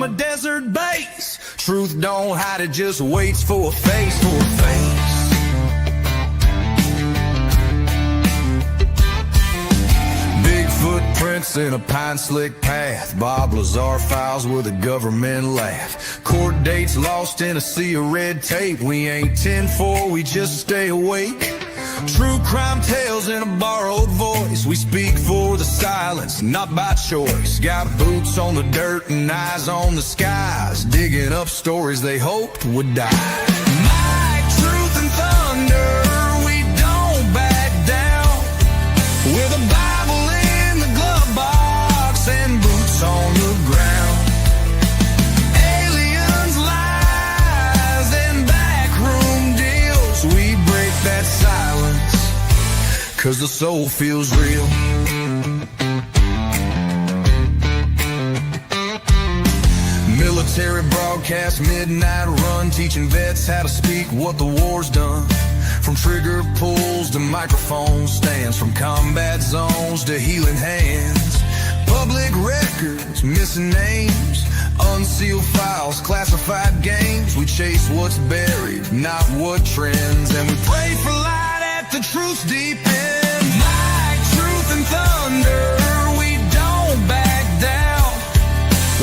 from a desert base. Truth don't hide, it just waits for a face, for a face. Big footprints in a pine-slick path. Bob Lazar files with a government laugh. Court dates lost in a sea of red tape. We ain't 10-4, we just stay awake. True crime tales in a borrowed voice. We speak for the silence, not by choice. Got boots on the dirt and eyes on the skies, digging up stories they hoped would die. Might, truth, and thunder, we don't back down. With a Bible in the glove box and boots on the ground. Aliens, lies, and backroom deals. We break that silence, 'cause the soul feels real. Military broadcast, midnight run, teaching vets how to speak what the war's done. From trigger pulls to microphone stands, from combat zones to healing hands. Public records, missing names, unsealed files, classified games. We chase what's buried, not what trends, and we pray for light at the truth's deep end. Light, truth, and thunder, we don't back down.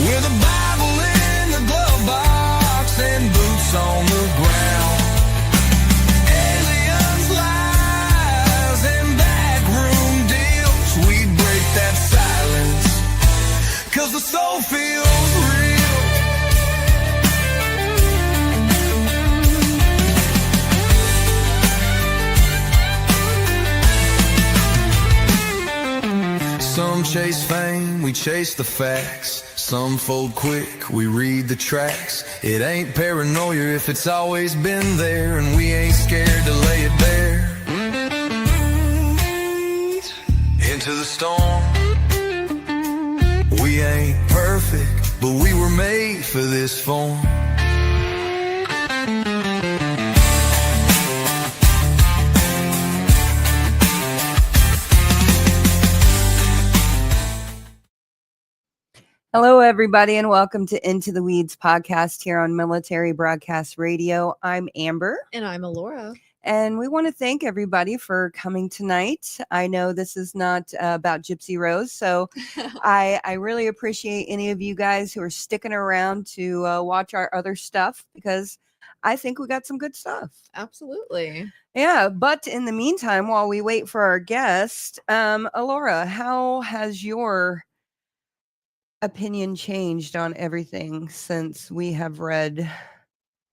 With a Bible in the glove box and boots on the ground. Aliens, lies, and backroom deals. We break that silence, 'cause the soul feels real. Some chase fame, we chase the facts. Some fold quick, we read the tracks. It ain't paranoia if it's always been there, and we ain't scared to lay it bare. Into the storm. We ain't perfect, but we were made for this form. Hello, everybody, and welcome to Into the Weeds podcast here on Military Broadcast Radio. I'm Amber. And I'm Alora. And we want to thank everybody for coming tonight. I know this is not about Gypsy Rose, so I really appreciate any of you guys who are sticking around to watch our other stuff, because I think we got some good stuff. Absolutely. Yeah, but in the meantime, while we wait for our guest, Alora, how has your opinion changed on everything since we have read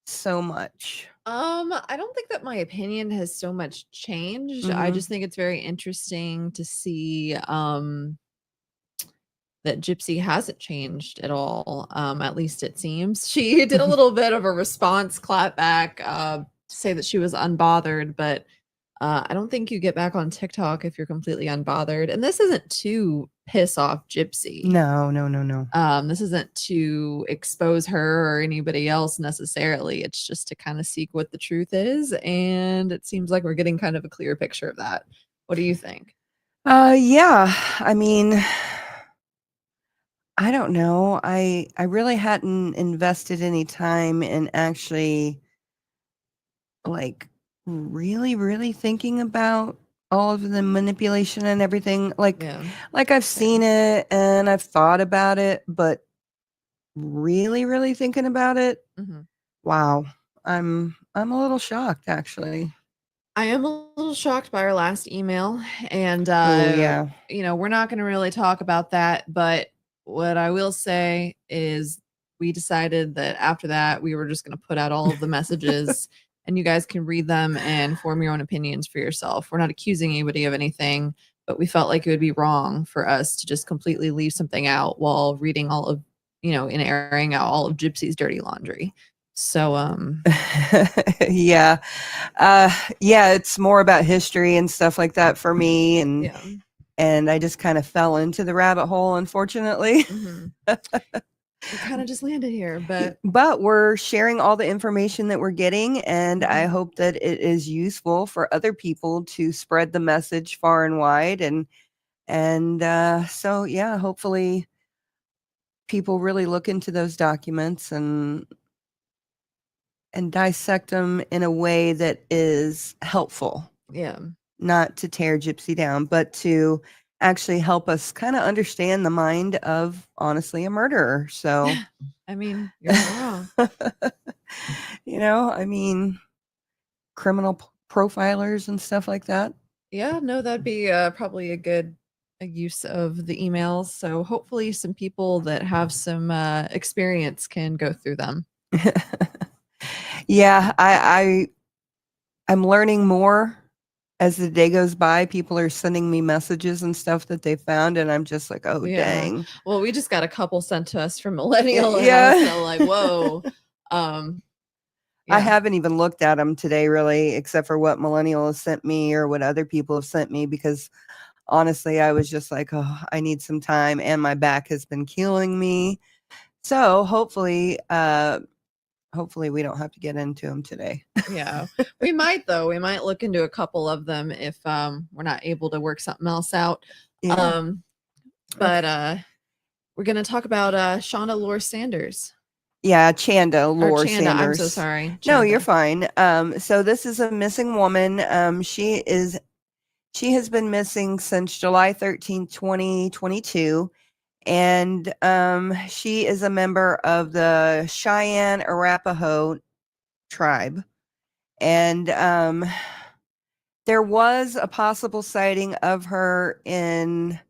so much? I don't think that my opinion has so much changed. I just think it's very interesting to see that Gypsy hasn't changed at all. At least it seems. She did a little bit of a response clap back to say that she was unbothered, but I don't think you get back on TikTok if you're completely unbothered. And this isn't to piss off Gypsy. No. This isn't to expose her or anybody else necessarily. It's just to kind of seek what the truth is. And it seems like we're getting kind of a clear picture of that. What do you think? Yeah. I mean, I don't know. I really hadn't invested any time in actually like really thinking about all of the manipulation and everything. Like I've seen it and I've thought about it, but really thinking about it. Wow. I'm a little shocked, actually. I am a little shocked by our last email, and you know, we're not going to really talk about that, but what I will say is we decided that after that we were just going to put out all of the messages and you guys can read them and form your own opinions for yourself. We're not accusing anybody of anything, but we felt like it would be wrong for us to just completely leave something out while reading all of, you know, and airing out all of Gypsy's dirty laundry. So, yeah, it's more about history and stuff like that for me. And I just kind of fell into the rabbit hole, unfortunately. We kind of just landed here, but we're sharing all the information that we're getting, and I hope that it is useful for other people to spread the message far and wide. And so, yeah, hopefully people really look into those documents and dissect them in a way that is helpful. Yeah. Not to tear Gypsy down, but to actually help us kind of understand the mind of, honestly, a murderer. So, I mean, you're not wrong. You know, I mean, criminal profilers and stuff like that. Yeah, no, that'd be probably a good use of the emails. So hopefully some people that have some experience can go through them. Yeah, I'm learning more as the day goes by. People are sending me messages and stuff that they found, and I'm just like, oh, Yeah. dang. Well, we just got a couple sent to us from Millennial, and Yeah. I was kind of like, whoa. I haven't even looked at them today, really, except for what Millennial has sent me or what other people have sent me, because honestly, I was just like, oh, I need some time, and my back has been killing me. So hopefully we don't have to get into them today. Yeah, we might, though. We might look into a couple of them if we're not able to work something else out. Yeah. But we're going to talk about Shauna Lore Sanders. Yeah, Chanda Lore Chanda, Sanders. I'm so sorry. Chanda. No, you're fine. So this is a missing woman. She has been missing since July 13th, 2022. And she is a member of the Cheyenne Arapaho tribe. And there was a possible sighting of her in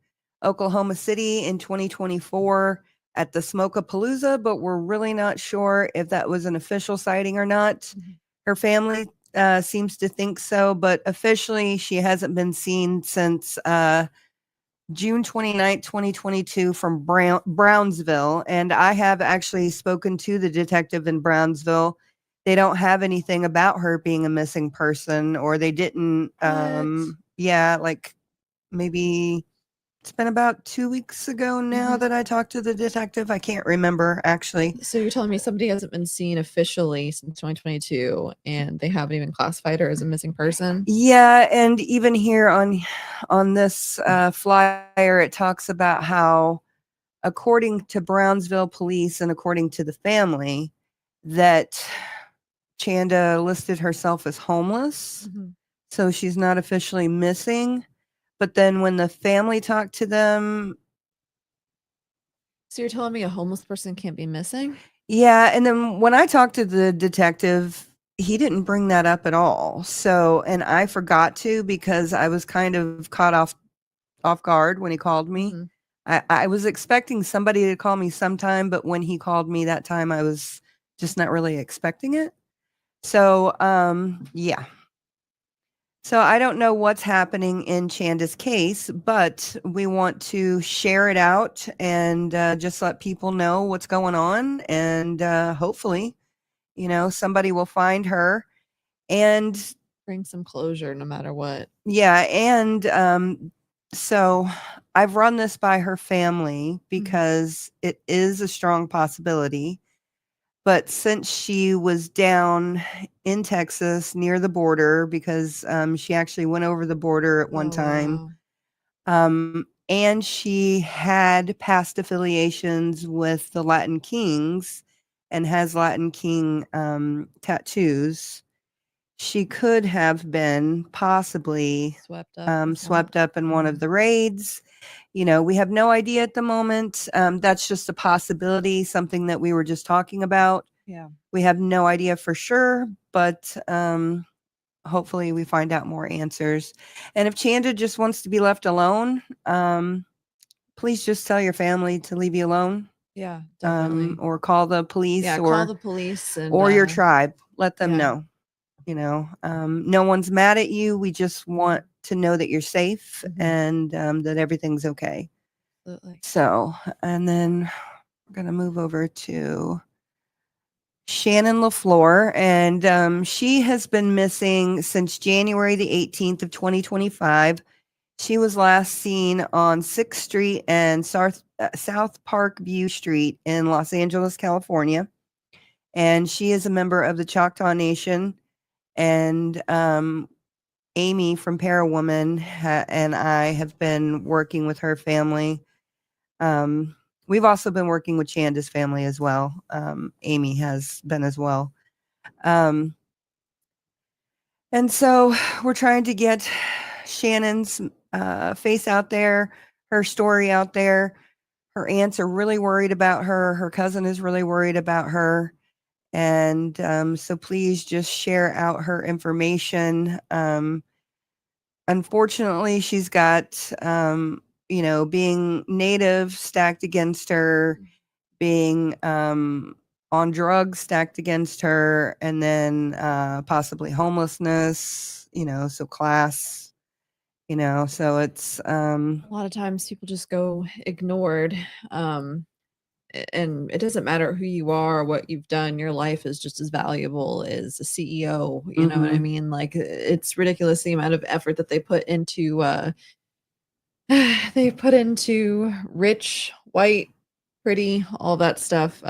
Oklahoma City in 2024 at the Smokapalooza, but we're really not sure if that was an official sighting or not. Mm-hmm. Her family seems to think so, but officially she hasn't been seen since June 29th, 2022 from Brownsville. And I have actually spoken to the detective in Brownsville. They don't have anything about her being a missing person, or they didn't. Like maybe it's been about 2 weeks ago now that I talked to the detective. I can't remember, actually. So you're telling me somebody hasn't been seen officially since 2022 and they haven't even classified her as a missing person? Yeah, and even here on this flyer, it talks about how, according to Brownsville police and according to the family, that Chanda listed herself as homeless. Mm-hmm. So she's not officially missing. But then when the family talked to them... So you're telling me a homeless person can't be missing? Yeah, and then when I talked to the detective, he didn't bring that up at all. So, and I forgot to, because I was kind of caught off guard when he called me. Mm-hmm. I was expecting somebody to call me sometime, but when he called me that time, I was just not really expecting it. So, yeah. So I don't know what's happening in Chanda's case, but we want to share it out and just let people know what's going on. And hopefully, somebody will find her and bring some closure no matter what. Yeah. And so I've run this by her family because it is a strong possibility. But since she was down in Texas near the border, because she actually went over the border at one time, wow. And she had past affiliations with the Latin Kings and has Latin King tattoos, she could have been possibly swept up in one of the raids. We have no idea at the moment. That's just a possibility, something that we were just talking about. Yeah. We have no idea for sure, but hopefully we find out more answers. And if Chanda just wants to be left alone, please just tell your family to leave you alone. Yeah, definitely. Or call the police. Yeah, call the police or your tribe. Let them know. No one's mad at you. We just want to know that you're safe and that everything's okay. Absolutely. So, and then we're going to move over to Shannon LaFleur, and she has been missing since January the 18th of 2025. She was last seen on 6th Street and South Park View Street in Los Angeles, California. And she is a member of the Choctaw Nation. And Amy from Parawoman and I have been working with her family we've also been working with Shanda's family as well. Amy has been as well. And so we're trying to get Shannon's face out there, her story out there. Her aunts are really worried about her. Her cousin is really worried about her. And so please just share out her information. Unfortunately, she's got, being Native stacked against her, being on drugs stacked against her, and then possibly homelessness, so class, so it's a lot of times people just go ignored. And it doesn't matter who you are or what you've done, your life is just as valuable as a CEO. You know what I mean? Like, it's ridiculous the amount of effort that they put into rich, white, pretty, all that stuff,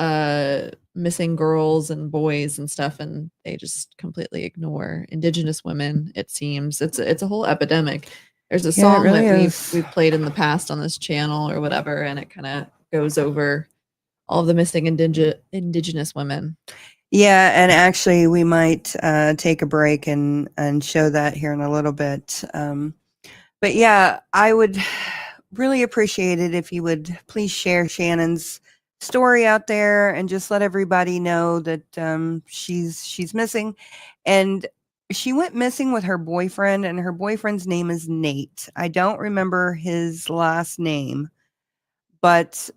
missing girls and boys and stuff, and they just completely ignore indigenous women. It seems it's a whole epidemic. There's a song really that we've played in the past on this channel or whatever, and it kind of goes over all of the missing indigenous women. Yeah, and actually we might take a break and show that here in a little bit. But yeah, I would really appreciate it if you would please share Shannon's story out there and just let everybody know that she's missing. And she went missing with her boyfriend, and her boyfriend's name is Nate. I don't remember his last name, but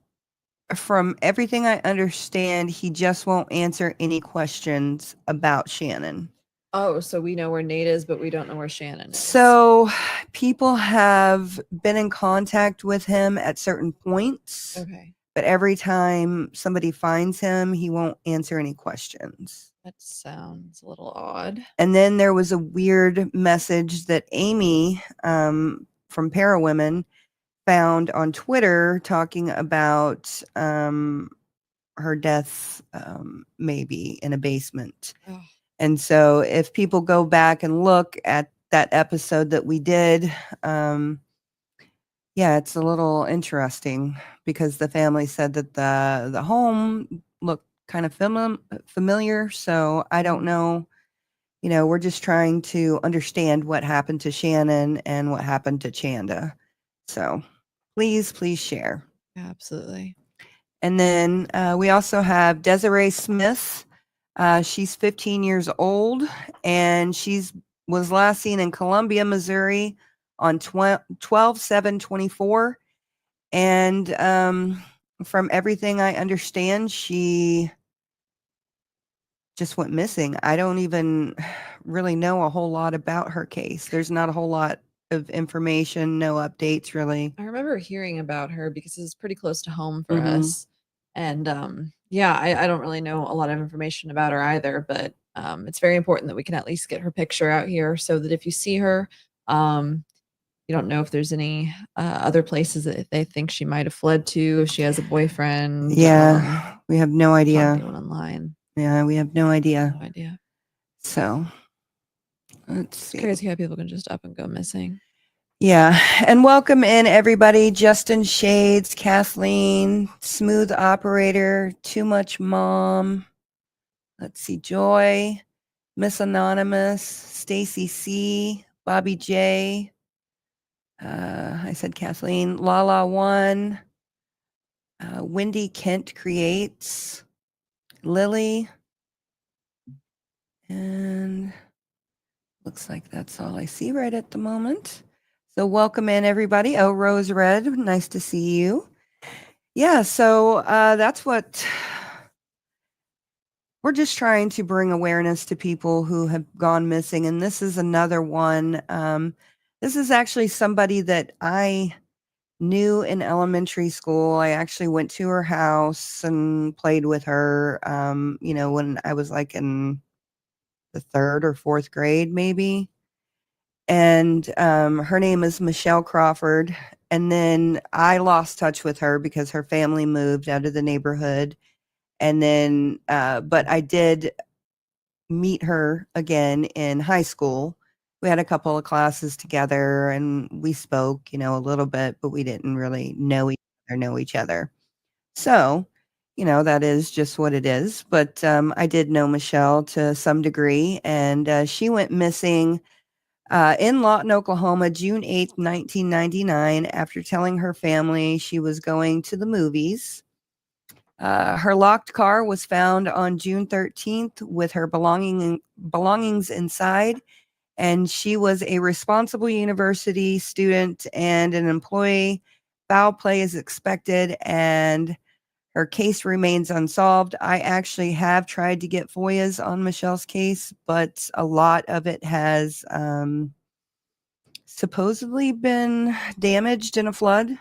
from everything I understand, he just won't answer any questions about Shannon. Oh, so we know where Nate is, but we don't know where Shannon is. So people have been in contact with him at certain points. Okay. But every time somebody finds him, he won't answer any questions. That sounds a little odd. And then there was a weird message that Amy from Parawomen found on Twitter talking about her death maybe in a basement. Oh. And so if people go back and look at that episode that we did, it's a little interesting because the family said that the home looked kind of familiar. So I don't know. We're just trying to understand what happened to Shannon and what happened to Chanda. So please share. Absolutely. And then we also have Desiree Smith. She's 15 years old, and was last seen in Columbia, Missouri on 12/7/24. And from everything I understand, she just went missing. I don't even really know a whole lot about her case. There's not a whole lot of information, no updates really. I remember hearing about her because it's pretty close to home for us. And I don't really know a lot of information about her either, but it's very important that we can at least get her picture out here so that if you see her, you don't know if there's any other places that they think she might have fled to, if she has a boyfriend. Yeah, we have no idea. Anyone online. Yeah, we have no idea. No idea. So let's see. It's crazy how people can just up and go missing. Yeah, and welcome in everybody. Justin Shades, Kathleen, Smooth Operator, Too Much Mom. Let's see, Joy, Miss Anonymous, Stacy C, Bobby J. I said Kathleen, Lala One, Wendy Kent Creates, Lily, and looks like that's all I see right at the moment. So welcome in everybody. Oh, Rose Red, nice to see you. Yeah, so that's what we're just trying to bring awareness to people who have gone missing. And this is another one. This is actually somebody that I knew in elementary school. I actually went to her house and played with her, when I was like in the 3rd or 4th grade, maybe. And her name is Michelle Crawford. And then I lost touch with her because her family moved out of the neighborhood. And then, but I did meet her again in high school. We had a couple of classes together and we spoke, a little bit, but we didn't really know each other. So, that is just what it is. But I did know Michelle to some degree, and she went missing in Lawton, Oklahoma, June 8th, 1999, after telling her family she was going to the movies. Her locked car was found on June 13th with her belongings inside, and she was a responsible university student and an employee. Foul play is expected, and her case remains unsolved. I actually have tried to get FOIAs on Michelle's case, but a lot of it has supposedly been damaged in a flood.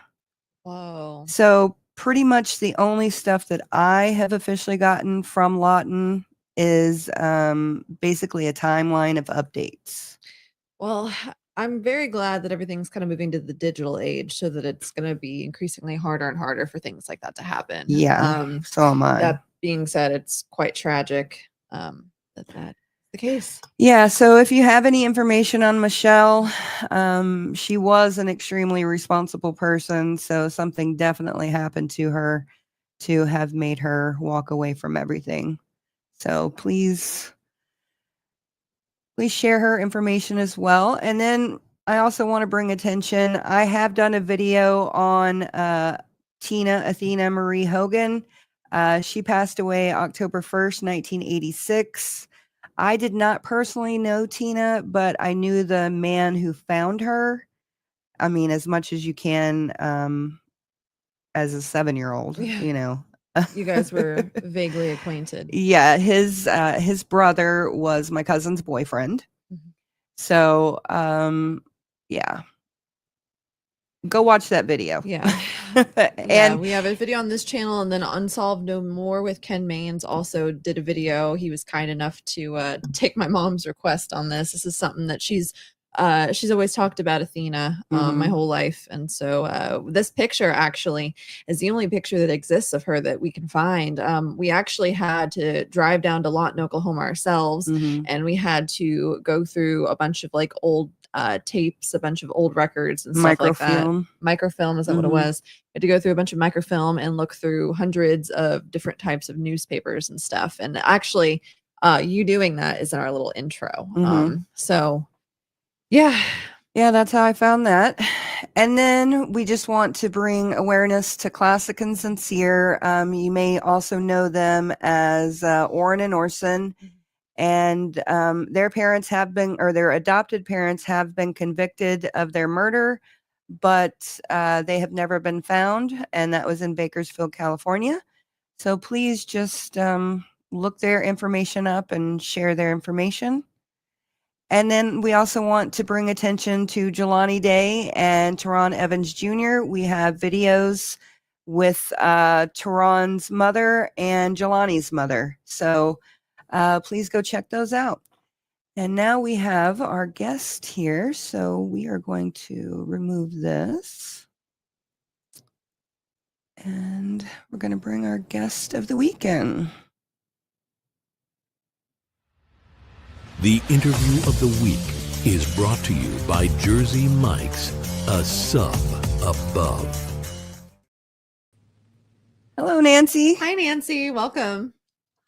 Whoa. So pretty much the only stuff that I have officially gotten from Lawton is basically a timeline of updates. Well, I'm very glad that everything's kind of moving to the digital age so that it's going to be increasingly harder and harder for things like that to happen. Yeah, so am I. That being said, it's quite tragic that's the case. Yeah, so if you have any information on Michelle, she was an extremely responsible person, so something definitely happened to her to have made her walk away from everything. So please share her information as well. And then I also want to bring attention, I have done a video on Tina Athena Marie Hogan. She passed away October 1st, 1986. I did not personally know Tina, but I knew the man who found her. I mean, as much as you can as a 7-year-old, You guys were vaguely acquainted. Yeah, his brother was my cousin's boyfriend. Mm-hmm. So, yeah. Go watch that video. Yeah. And we have a video on this channel, and then Unsolved No More with Ken Maines also did a video. He was kind enough to take my mom's request on this. This is something that she's always talked about Athena my whole life. And so this picture actually is the only picture that exists of her that we can find. We actually had to drive down to Lawton, Oklahoma ourselves, and we had to go through a bunch of like old tapes, a bunch of old records and stuff like that. Microfilm, is that what it was? We had to go through a bunch of microfilm and look through hundreds of different types of newspapers and stuff. And actually, you doing that is in our little intro. So yeah, that's how I found that. And then we just want to bring awareness to Classic and Sincere. You may also know them as Orrin and Orson. And their parents have been, or their adopted parents have been convicted of their murder, but they have never been found. And that was in Bakersfield, California. So please just look their information up and share their information. And then we also want to bring attention to Jelani Day and Teron Evans Jr. We have videos with Teron's mother and Jelani's mother. So please go check those out. And now we have our guest here. So we are going to remove this. And we're going to bring our guest of the weekend. The interview of the week is brought to you by Jersey Mike's, a sub above. Hello, Nancy. Hi, Nancy. Welcome.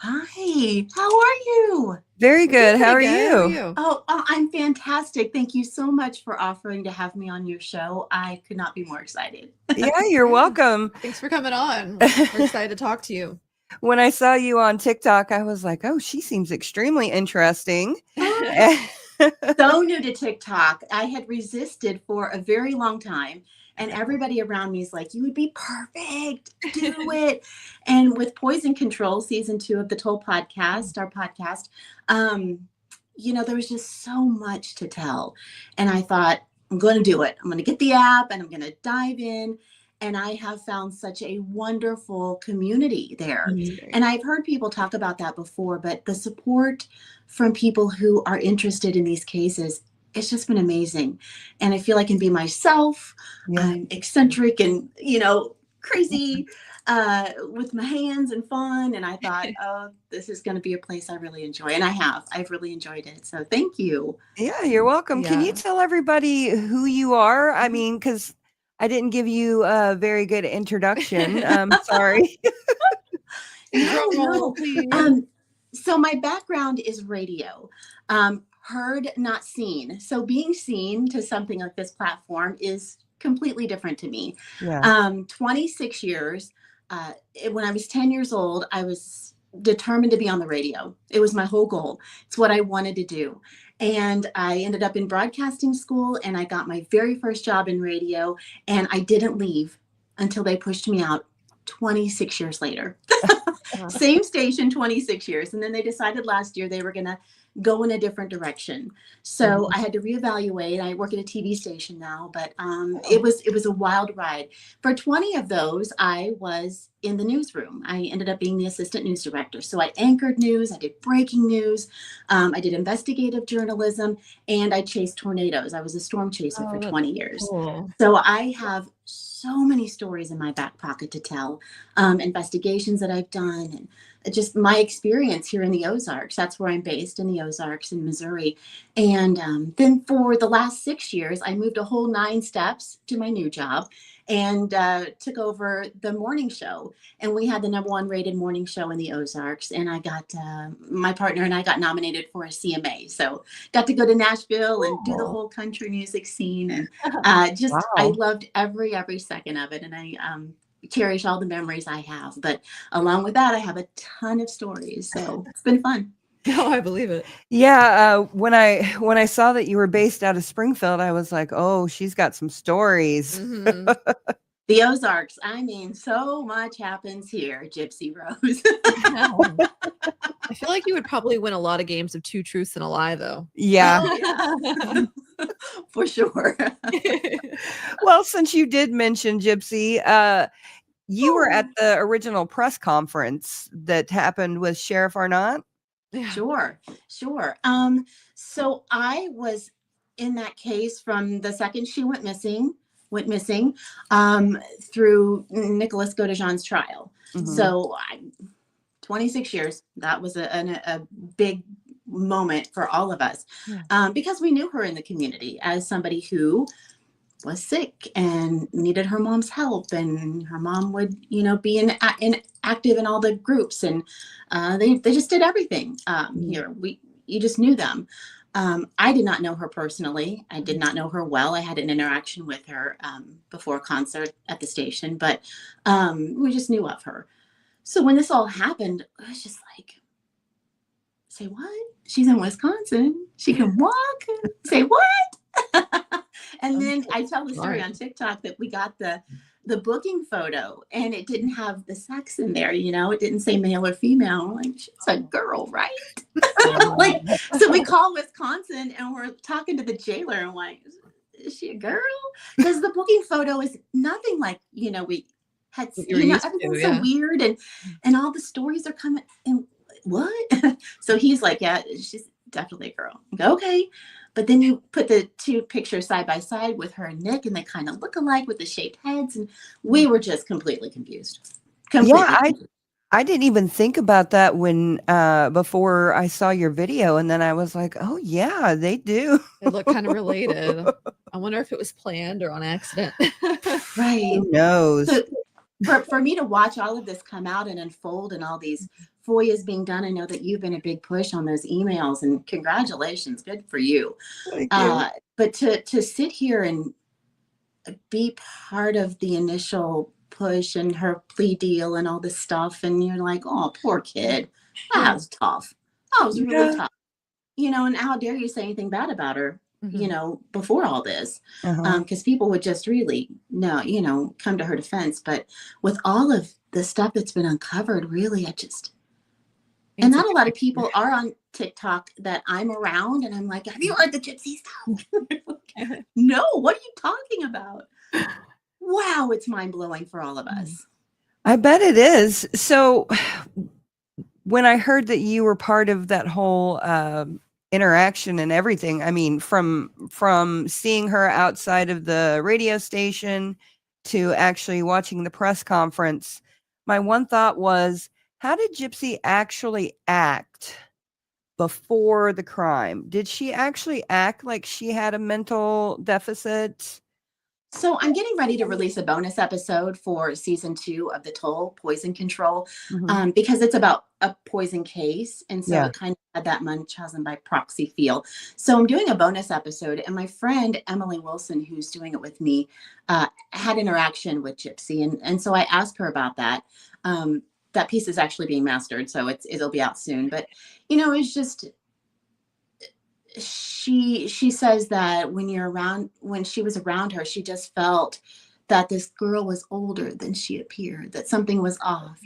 Hi. How are you? Very good. How are you? Oh, I'm fantastic. Thank you so much for offering to have me on your show. I could not be more excited. Yeah, you're welcome. Thanks for coming on. We're excited to talk to you. When I saw you on TikTok, I was like, oh, she seems extremely interesting. So new to TikTok. I had resisted for a very long time. And everybody around me is like, you would be perfect. Do it. And with Poison Control, season 2 of the Toll podcast, our podcast, there was just so much to tell. And I thought, I'm going to do it. I'm going to get the app and I'm going to dive in. And I have found such a wonderful community there. And I've heard people talk about that before, but the support from people who are interested in these cases, it's just been amazing. And I feel I can be myself. Yeah. I'm eccentric and, crazy with my hands and fun. And I thought, oh, this is going to be a place I really enjoy. And I've really enjoyed it. So thank you. Yeah, you're welcome. Yeah. Can you tell everybody who you are? I mean, because I didn't give you a very good introduction. Sorry. No. So my background is radio. Heard, not seen. So being seen to something like this platform is completely different to me. Yeah. 26 years. When I was 10 years old, I was determined to be on the radio. It was my whole goal. It's what I wanted to do. And I ended up in broadcasting school, and I got my very first job in radio, and I didn't leave until they pushed me out 26 years later. Same station, 26 years. And then they decided last year they were going to go in a different direction. So I had to reevaluate. I work at a TV station now, but it was a wild ride. For 20 of those, I was in the newsroom. I ended up being the assistant news director. So I anchored news, I did breaking news, I did investigative journalism, and I chased tornadoes. I was a storm chaser for 20 years. Cool. So I have so many stories in my back pocket to tell, investigations that I've done, and just my experience here in the Ozarks. That's where I'm based, in the Ozarks in Missouri. And then for the last 6 years, I moved a whole 9 steps to my new job and took over the morning show. And we had the #1 rated morning show in the Ozarks. And I got, my partner and I got nominated for a CMA. So got to go to Nashville and do the whole country music scene. And I loved every second of it. And I cherish all the memories I have. But along with that, I have a ton of stories. So it's been fun. Oh, I believe it. Yeah. When I saw that you were based out of Springfield, I was like, oh, she's got some stories. Mhm. The Ozarks. I mean, so much happens here, Gypsy Rose. I feel like you would probably win a lot of games of 2 truths and a lie, though. Yeah. For sure. Well, since you did mention Gypsy, you were at the original press conference that happened with Sheriff Arnott. Yeah. Sure. So I was in that case from the second she went missing through Nicholas Godejohn's trial. So 26 years, that was a big moment for all of us, because we knew her in the community as somebody who was sick and needed her mom's help, and her mom would, be active in all the groups, and they just did everything here. You just knew them. I did not know her personally. I did not know her well. I had an interaction with her before a concert at the station, but we just knew of her. So when this all happened, I was just like, say what? She's in Wisconsin. She can walk? Say what? And then I tell the story on TikTok that we got the booking photo, and it didn't have the sex in there, it didn't say male or female. I'm like, she's a girl, right? So we call Wisconsin, and we're talking to the jailer, and like, is she a girl? Because the booking photo is nothing like, we had, everything's so weird, and all the stories are coming, and what? So he's like, yeah, she's definitely a girl. I go, okay. But then you put the 2 pictures side by side with her and Nick, and they kind of look alike with the shaped heads. And we were just completely confused. I didn't even think about that when before I saw your video. And then I was like, oh, yeah, they do. They look kind of related. I wonder if it was planned or on accident. Right. Who knows? So for me to watch all of this come out and unfold, and all these FOIAs being done, I know that you've been a big push on those emails, and congratulations, good for you. Thank you. But to sit here and be part of the initial push and her plea deal and all this stuff, and you're like, oh, poor kid, that was tough. That was really tough. And how dare you say anything bad about her? Before all this, because people would just really come to her defense. But with all of the stuff that's been uncovered, really, and not a lot of people are on TikTok that I'm around, and I'm like, have you heard the Gypsy stuff? No, what are you talking about? Wow, it's mind blowing for all of us. I bet it is. So when I heard that you were part of that whole interaction and everything, I mean, from seeing her outside of the radio station to actually watching the press conference, my one thought was, how did Gypsy actually act before the crime? Did she actually act like she had a mental deficit? So I'm getting ready to release a bonus episode for season 2 of the Toll Poison Control, because it's about a poison case. And so it kind of had that Munchausen by proxy feel. So I'm doing a bonus episode, and my friend Emily Wilson, who's doing it with me, had interaction with Gypsy. And so I asked her about that. That piece is actually being mastered, so it'll be out soon. But, it's just, she says that when she was around her, she just felt that this girl was older than she appeared, that something was off,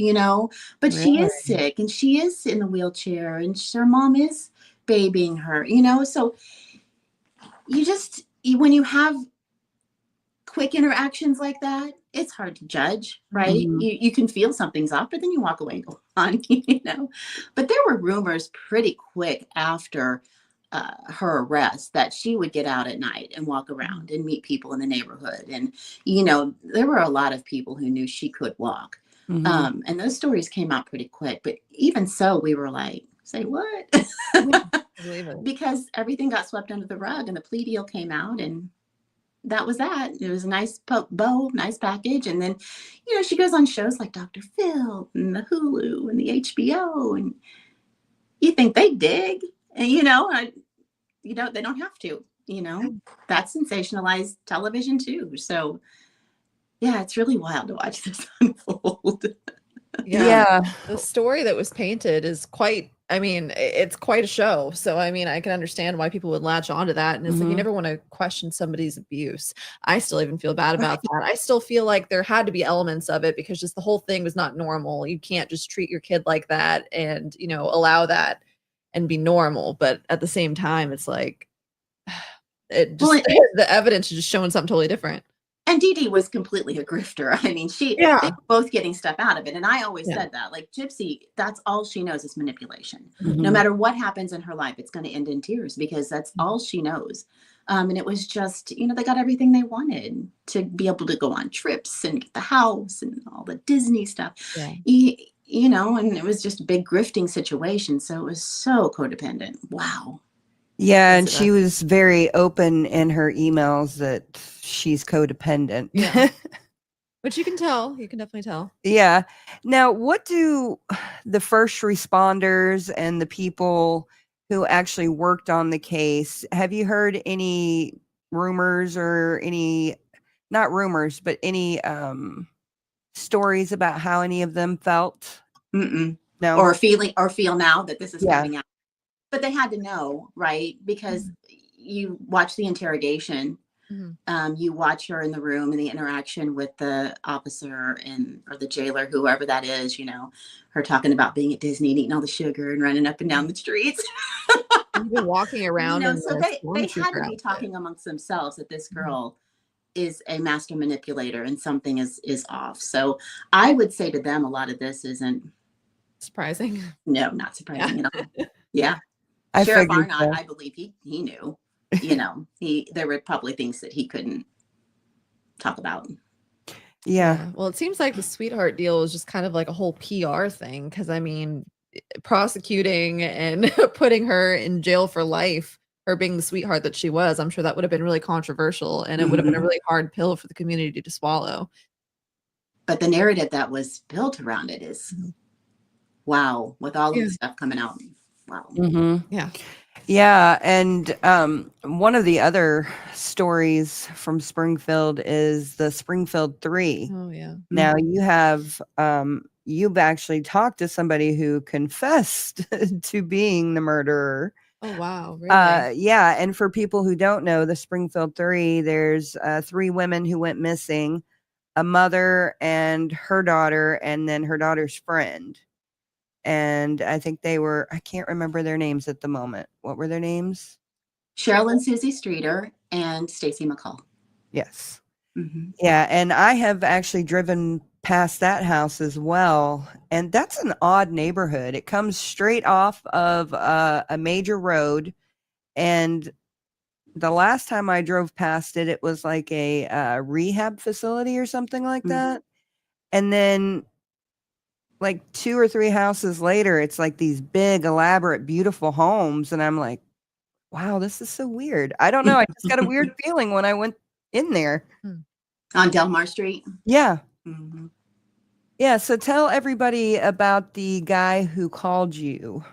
but she is sick and she is in the wheelchair and her mom is babying her, so when you have quick interactions like that, it's hard to judge, right? You can feel something's off, but then you walk away and go on, but there were rumors pretty quick after her arrest that she would get out at night and walk around and meet people in the neighborhood. And, there were a lot of people who knew she could walk. And those stories came out pretty quick. But even so, we were like, say what? Because everything got swept under the rug and the plea deal came out and that was that. It was a nice bow, nice package. And then, she goes on shows like Dr. Phil and the Hulu and the HBO. And you think they dig. And, they don't have to, that's sensationalized television too. So yeah, it's really wild to watch this unfold. Yeah. The story that was painted is it's quite a show. So, I can understand why people would latch onto that. And it's like, you never want to question somebody's abuse. I still even feel bad about that. I still feel like there had to be elements of it because just the whole thing was not normal. You can't just treat your kid like that and, allow that and be normal. But at the same time, it's like the evidence is just showing something totally different. And Dee Dee was completely a grifter. They were both getting stuff out of it. And I always said that, like Gypsy, that's all she knows is manipulation. No matter what happens in her life, it's going to end in tears because that's all she knows. And it was just, they got everything they wanted to be able to go on trips and get the house and all the Disney stuff. And it was just a big grifting situation. So it was so codependent. Wow. Yeah. And she was very open in her emails that she's codependent. Yeah. Which you can tell. You can definitely tell. Yeah. Now, what do the first responders and the people who actually worked on the case, have you heard any rumors or not rumors, but any stories about how any of them felt? No. Or feel now that this is coming out. But they had to know, right? Because you watch the interrogation, you watch her in the room and the interaction with the officer or the jailer, whoever that is, her talking about being at Disney and eating all the sugar and running up and down the streets. Even walking around. So they had to be talking amongst themselves that this girl is a master manipulator and something is off. So I would say to them, a lot of this isn't surprising. No, not surprising at all. Yeah. Sheriff Arnott, I believe he knew, there were probably things that he couldn't talk about. Yeah. Well, it seems like the sweetheart deal was just kind of like a whole PR thing. Cause prosecuting and putting her in jail for life, her being the sweetheart that she was, I'm sure that would have been really controversial and it would have been a really hard pill for the community to swallow. But the narrative that was built around it is wow, with all of the stuff coming out. Wow. Yeah. Yeah. And one of the other stories from Springfield is the Springfield Three. Oh, yeah. Now you've actually talked to somebody who confessed to being the murderer. Oh, wow. Really? Yeah. And for people who don't know, the Springfield Three, there's 3 women who went missing, a mother and her daughter, and then her daughter's friend. And I think I can't remember their names at the moment. What were their names? Cheryl and Susie Streeter and Stacy McCall. Yes. Yeah. And I have actually driven past that house as well. And that's an odd neighborhood. It comes straight off of a major road. And the last time I drove past it, it was like a rehab facility or something like that. And then like 2 or 3 houses later, it's like these big, elaborate, beautiful homes. And I'm like, wow, this is so weird. I don't know. I just got a weird feeling when I went in there. On Delmar Street. Yeah. Mm-hmm. Yeah. So tell everybody about the guy who called you.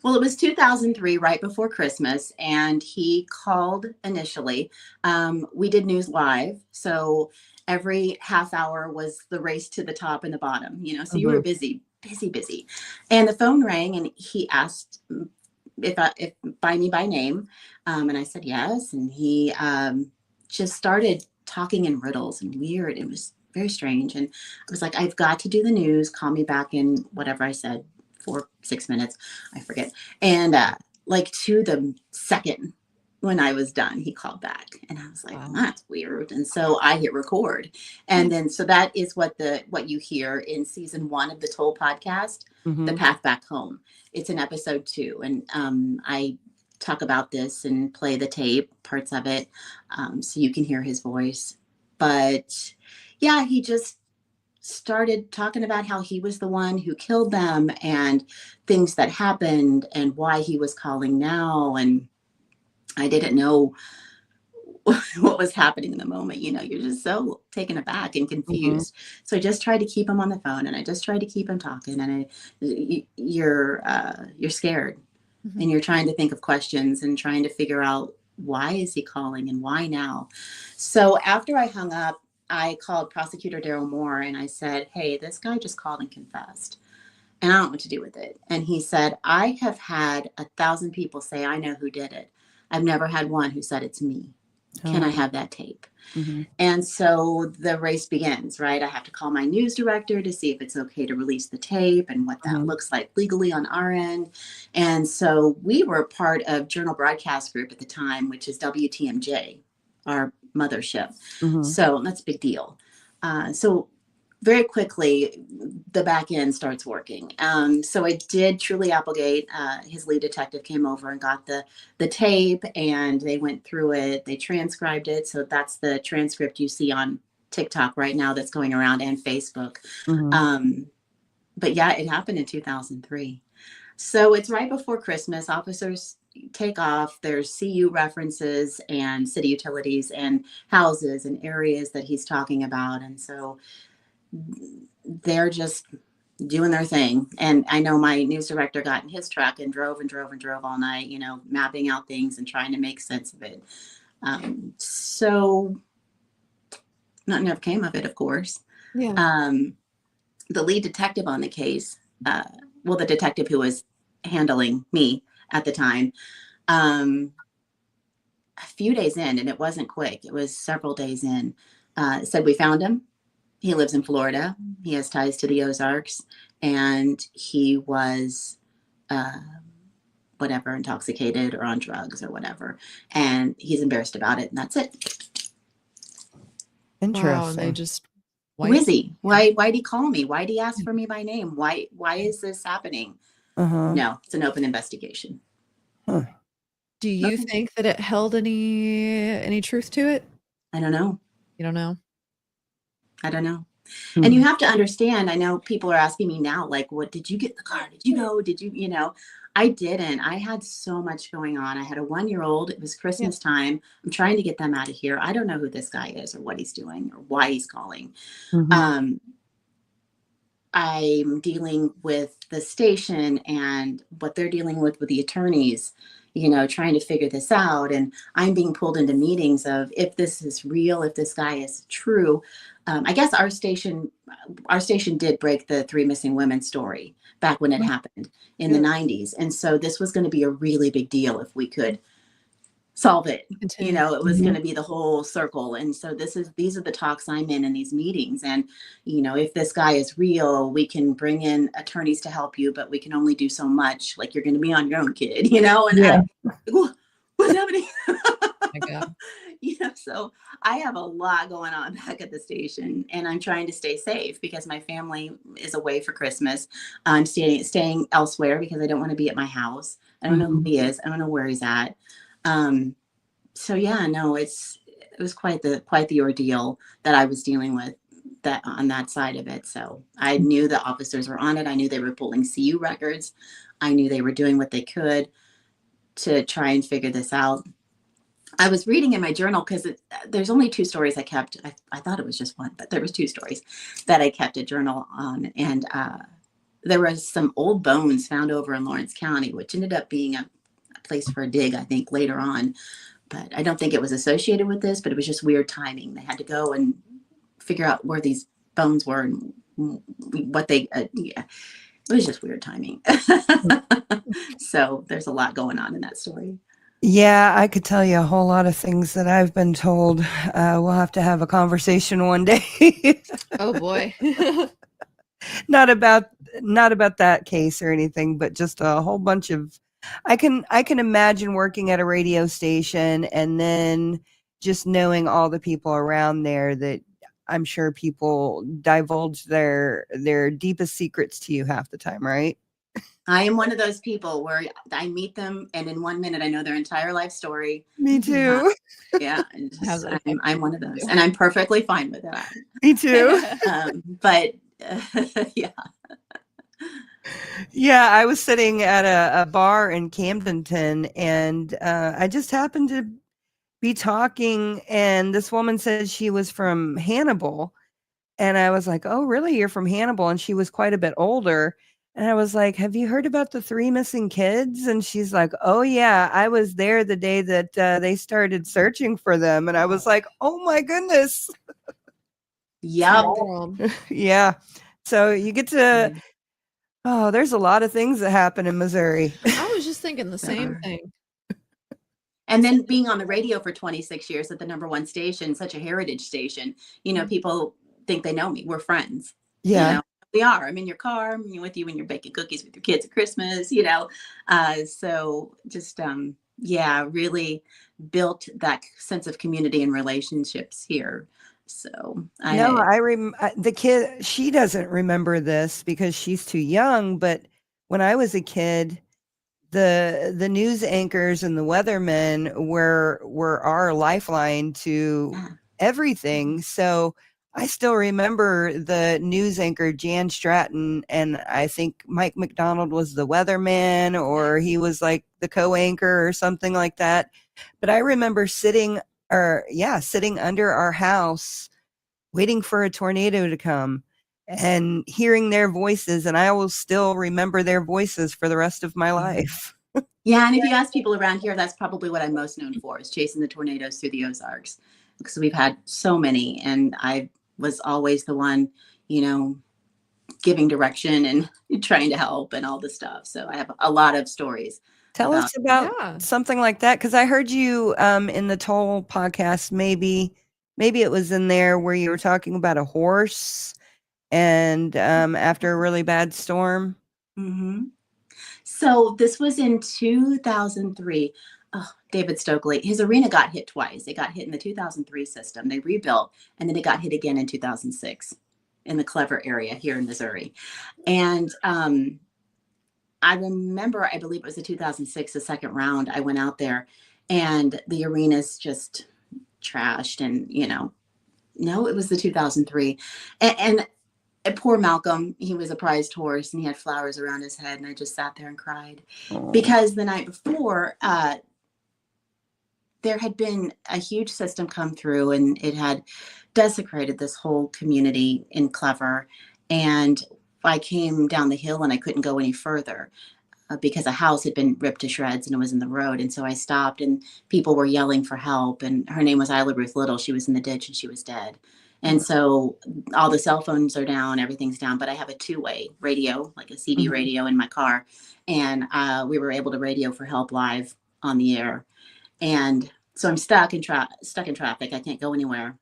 Well, it was 2003, right before Christmas, and he called initially. We did news live, so every half hour was the race to the top and the bottom, so you were busy. And the phone rang, and he asked if by me by name, and I said yes, and he just started talking in riddles and weird. It was very strange, and I was like, I've got to do the news. Call me back in whatever I said. 4-6 minutes, I forget. And like to the second when I was done, he called back, and I was like, wow. That's weird. And so I hit record, and then so that is what you hear in season 1 of the Toll podcast, The Path Back Home. It's in episode 2, and I talk about this and play the tape parts of it, so you can hear his voice. But yeah, he just started talking about how he was the one who killed them and things that happened and why he was calling now. And I didn't know what was happening in the moment. You're just so taken aback and confused. So I just tried to keep him on the phone, and I just tried to keep him talking. And you're scared, and you're trying to think of questions and trying to figure out, why is he calling and why now? So after I hung up, I called Prosecutor Daryl Moore, and I said, hey, this guy just called and confessed, and I don't know what to do with it. And he said, I have had 1,000 people say I know who did it. I've never had one who said it's me. Can I have that tape? And so the race begins, right? I have to call my news director to see if it's okay to release the tape and what that looks like legally on our end. And so we were part of Journal Broadcast Group at the time, which is WTMJ, our mothership. So that's a big deal. So very quickly, the back end starts working. So I did Truly Applegate. His lead detective came over and got the tape, and they went through it. They transcribed it. So that's the transcript you see on TikTok right now that's going around, and Facebook. But yeah, it happened in 2003. So it's right before Christmas. Officers take off. There's CU references and city utilities and houses and areas that he's talking about. And so they're just doing their thing. And I know my news director got in his truck and drove all night, mapping out things and trying to make sense of it. So nothing ever came of it, of course. Yeah. The lead detective on the case, the detective who was handling me at the time, a few days in, and it wasn't quick, it was several days in, said, we found him. He lives in Florida. He has ties to the Ozarks, and he was intoxicated or on drugs or whatever. And he's embarrassed about it, and that's it. Interesting. Wow, they just who is he? Why'd he call me? Why'd he ask for me by name? Why is this happening? No, it's an open investigation. Do you think that it held any truth to it? I don't know. You don't know? I don't know. And you have to understand, I know people are asking me now, like, what, did you get the car? Did you go? Did you, I didn't. I had so much going on. I had a 1-year-old. It was Christmas time. I'm trying to get them out of here. I don't know who this guy is or what he's doing or why he's calling. I'm dealing with the station and what they're dealing with the attorneys, trying to figure this out. And I'm being pulled into meetings of, if this is real, if this guy is true. I guess our station did break the 3 missing women story back when it happened in the 90s. And so this was going to be a really big deal if we could solve it. It was going to be the whole circle. And so these are the talks I'm in these meetings. And, if this guy is real, we can bring in attorneys to help you, but we can only do so much. Like, you're going to be on your own, kid, and what's happening? My God. So I have a lot going on back at the station, and I'm trying to stay safe because my family is away for Christmas. I'm staying elsewhere because I don't want to be at my house. I don't know who he is. I don't know where he's at. So yeah, no, it was quite the ordeal that I was dealing with that on that side of it. So I knew the officers were on it. I knew they were pulling CU records. I knew they were doing what they could to try and figure this out. I was reading in my journal because there's only 2 stories I kept. I thought it was just one, but there was 2 stories that I kept a journal on. And there was some old bones found over in Lawrence County, which ended up being a place for a dig, I think, later on. But I don't think it was associated with this, but it was just weird timing. They had to go and figure out where these bones were and what they, yeah, it was just weird timing. So there's a lot going on in that story. Yeah, I could tell you a whole lot of things that I've been told. We'll have to have a conversation one day. Oh boy. Not about that case or anything, but just a whole bunch of, I can imagine working at a radio station and then just knowing all the people around there that I'm sure people divulge their deepest secrets to you half the time, right? I am one of those people where I meet them and in 1 minute I know their entire life story. Me too. Yeah, I'm one of those, and I'm perfectly fine with that. Me too. But yeah. Yeah, I was sitting at a bar in Camdenton, and I just happened to be talking, and this woman said she was from Hannibal, and I was like, "Oh, really? You're from Hannibal?" And she was quite a bit older. And I was like, "Have you heard about the 3 missing kids?" And she's like, "Oh, yeah, I was there the day that they started searching for them." And I was like, "Oh, my goodness." Yep. Yeah. So you get to, oh, there's a lot of things that happen in Missouri. I was just thinking the same thing. And then being on the radio for 26 years at the #1 station, such a heritage station, you know, people think they know me. We're friends. Yeah. You know, we are. I'm in your car. I'm with you when you're baking cookies with your kids at Christmas, you know. So just, yeah, really built that sense of community and relationships here. So the kid, she doesn't remember this because she's too young. But when I was a kid, the news anchors and the weathermen were our lifeline to everything. So I still remember the news anchor, Jan Stratton, and I think Mike McDonald was the weatherman, or he was like the co-anchor or something like that. But I remember sitting under our house waiting for a tornado to come and hearing their voices, and I will still remember their voices for the rest of my life. Yeah, and if you ask people around here, that's probably what I'm most known for, is chasing the tornadoes through the Ozarks, because we've had so many, and I was always the one, you know, giving direction and trying to help and all the stuff. So I have a lot of stories. Tell us about something like that, because I heard you in the Toll podcast, maybe it was in there where you were talking about a horse and after a really bad storm. Mm-hmm. So this was in 2003. Oh, David Stokely, his arena got hit twice. It got hit in the 2003 system. They rebuilt, and then it got hit again in 2006 in the Clever area here in Missouri. And I remember, I believe it was the 2006, the second round, I went out there, and the arena's just trashed. And, you know, no, it was the 2003. And poor Malcolm, he was a prized horse, and he had flowers around his head, and I just sat there and cried. Because the night before, there had been a huge system come through, and it had desecrated this whole community in Clever. And I came down the hill and I couldn't go any further because a house had been ripped to shreds and it was in the road. And so I stopped, and people were yelling for help. And her name was Isla Ruth Little. She was in the ditch and she was dead. And so all the cell phones are down, everything's down, but I have a 2-way radio, like a CD radio in my car. And we were able to radio for help live on the air. And so I'm stuck in traffic. I can't go anywhere.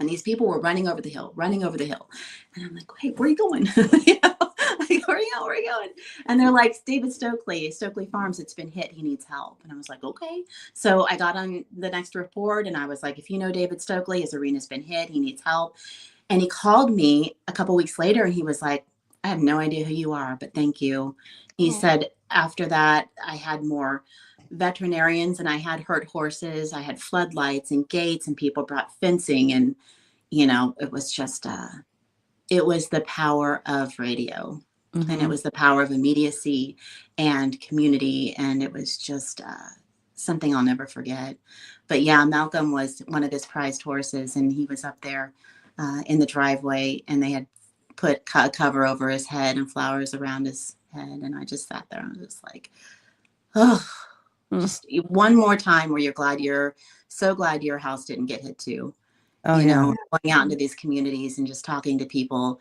And these people were running over the hill. And I'm like, hey, where are you going? You know, like, where are you going? And they're like, David Stokely Farms, it's been hit. He needs help. And I was like, okay. So I got on the next report, and I was like, if you know David Stokely, his arena's been hit. He needs help. And he called me a couple weeks later, and he was like, I have no idea who you are, but thank you. He said, after that, I had more veterinarians, and I had hurt horses. I had floodlights and gates, and people brought fencing. And, you know, it was just, it was the power of radio, and it was the power of immediacy and community. And it was just something I'll never forget. But yeah, Malcolm was one of his prized horses, and he was up there in the driveway, and they had put a cover over his head and flowers around his head. And I just sat there and was just like, oh, just one more time where you're so glad your house didn't get hit too. Oh, you yeah. know, going out into these communities and just talking to people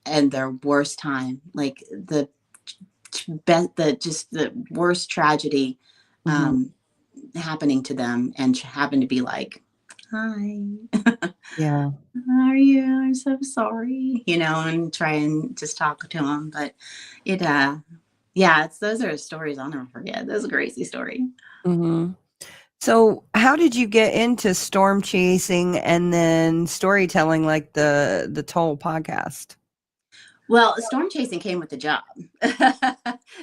and their worst time, like the worst tragedy happening to them, and happen to be like, hi, Yeah. how are you? I'm so sorry, you know, and try and just talk to them. But it, yeah, those are stories I'll never forget. That's a crazy story. Mm-hmm. So how did you get into storm chasing and then storytelling, like the Toll podcast? Well, storm chasing came with the job.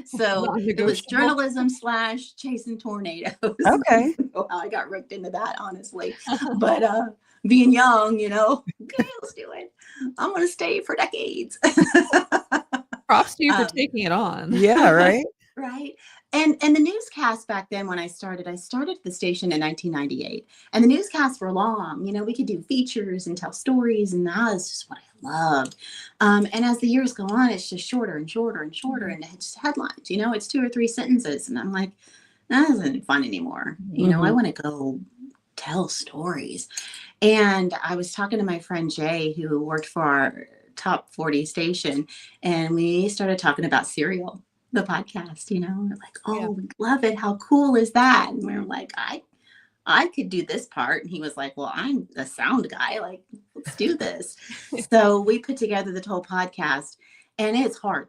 So it was journalism / chasing tornadoes. Okay. I don't know how I got roped into that, honestly. But being young, you know, okay, let's do it. I'm going to stay for decades. Props to you for taking it on. Yeah, right. Right. And the newscast back then, when I started the station in 1998, and the newscasts were long. You know, we could do features and tell stories, and that is just what I loved. And as the years go on, it's just shorter and shorter and shorter, and it's just headlines. You know, it's 2 or 3 sentences, and I'm like, that isn't fun anymore. You know, I want to go tell stories. And I was talking to my friend Jay, who worked for our top 40 station, and we started talking about Serial, the podcast. You know, we're like, oh, we love it. How cool is that? And we're like, I could do this part. And he was like, well, I'm the sound guy. Like, let's do this. So we put together the Toll podcast, and it's hard.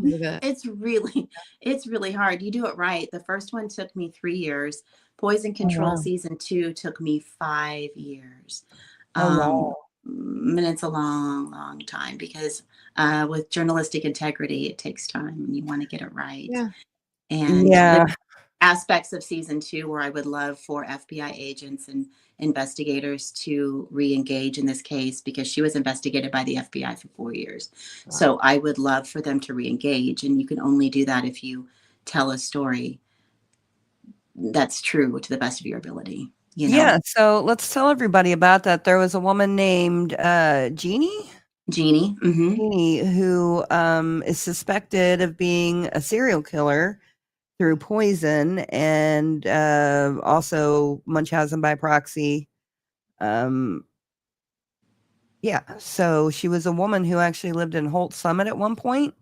It's really hard. You do it right. The first one took me 3 years. Poison Control season 2 took me 5 years. And it's a long, long time, because with journalistic integrity, it takes time, and you want to get it right. Yeah. And there are aspects of season 2 where I would love for FBI agents and investigators to re-engage in this case, because she was investigated by the FBI for 4 years. Wow. So I would love for them to re-engage, and you can only do that if you tell a story that's true to the best of your ability. You know? Yeah, so let's tell everybody about that. There was a woman named Jeannie, Jeannie, who is suspected of being a serial killer through poison, and also Munchausen by proxy. Yeah, so she was a woman who actually lived in Holt Summit at one point.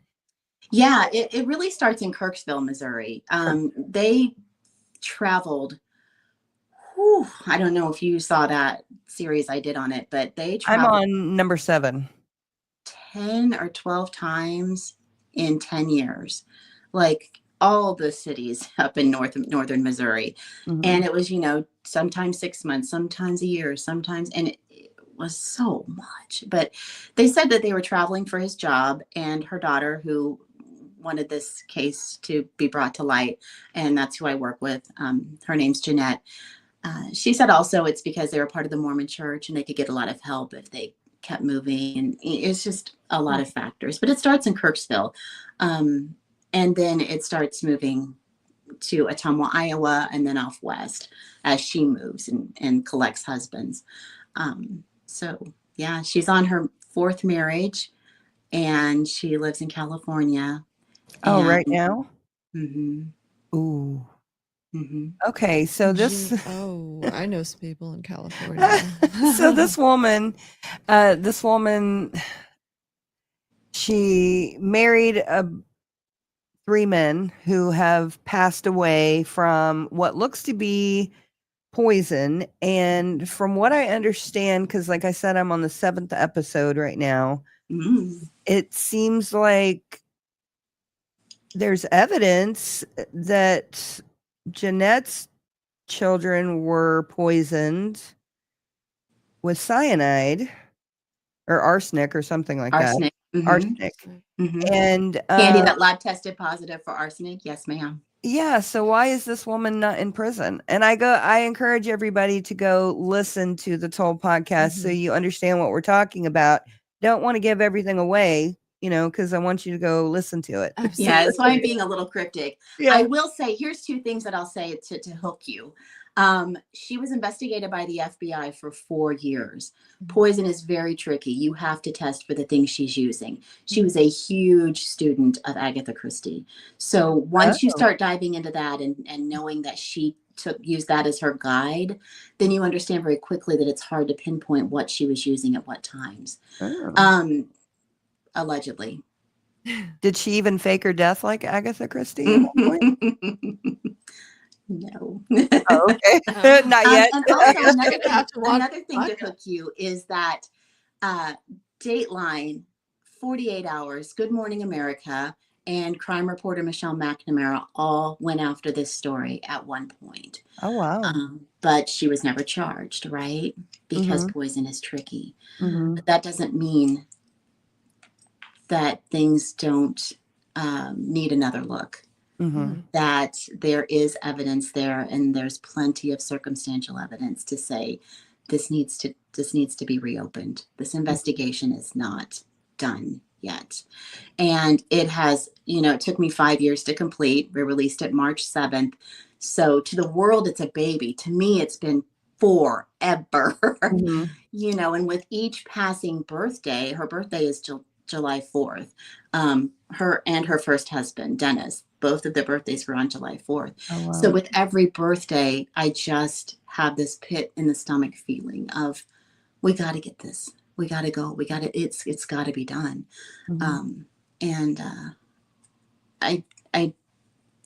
Yeah, it really starts in Kirksville, Missouri. They traveled. I don't know if you saw that series I did on it, but they traveled. I'm on number 7. 10 or 12 times in 10 years, like all the cities up in northern Missouri. And it was, you know, sometimes 6 months, sometimes a year, sometimes, and it was so much. But they said that they were traveling for his job, and her daughter, who wanted this case to be brought to light, and that's who I work with. Her name's Jeanette. She said also it's because they were part of the Mormon church, and they could get a lot of help if they kept moving. And it's just a lot of factors. But it starts in Kirksville. And then it starts moving to Ottumwa, Iowa, and then off west as she moves and collects husbands. So, yeah, she's on her 4th marriage, and she lives in California. Oh, right now? Ooh. Okay, so this. I know some people in California. So this woman, she married 3 men who have passed away from what looks to be poison. And from what I understand, because like I said, I'm on the 7th episode right now, it seems like there's evidence that Jeanette's children were poisoned with cyanide or arsenic or something like that. Arsenic. And Candy that lab tested positive for arsenic. Yes, ma'am. Yeah. So why is this woman not in prison? And I encourage everybody to go listen to the Toll podcast so you understand what we're talking about. Don't want to give everything away, because I want you to go listen to it. Yeah, that's why I'm being a little cryptic. Yeah. I will say, here's two things that I'll say to hook you. She was investigated by the FBI for 4 years. Poison is very tricky. You have to test for the things she's using. She was a huge student of Agatha Christie. So once you start diving into that and knowing that she used that as her guide, then you understand very quickly that it's hard to pinpoint what she was using at what times. Allegedly. Did she even fake her death like Agatha Christie at one point? No. Oh, okay. Not yet. And also another thing to hook you is that Dateline, 48 Hours, Good Morning America, and crime reporter Michelle McNamara all went after this story at one point. Oh, wow. But she was never charged, right? Because poison is tricky. But that doesn't mean that things don't need another look. That there is evidence there, and there's plenty of circumstantial evidence to say this needs to be reopened. This investigation is not done yet. And it has, it took me 5 years to complete. We released it March 7th. So to the world, it's a baby. To me, it's been forever. And with each passing birthday, her birthday is July 4th. Her and her first husband, Dennis, both of their birthdays were on July 4th. Oh, wow. So with every birthday, I just have this pit in the stomach feeling of, we got to get this. We got to go. It's got to be done.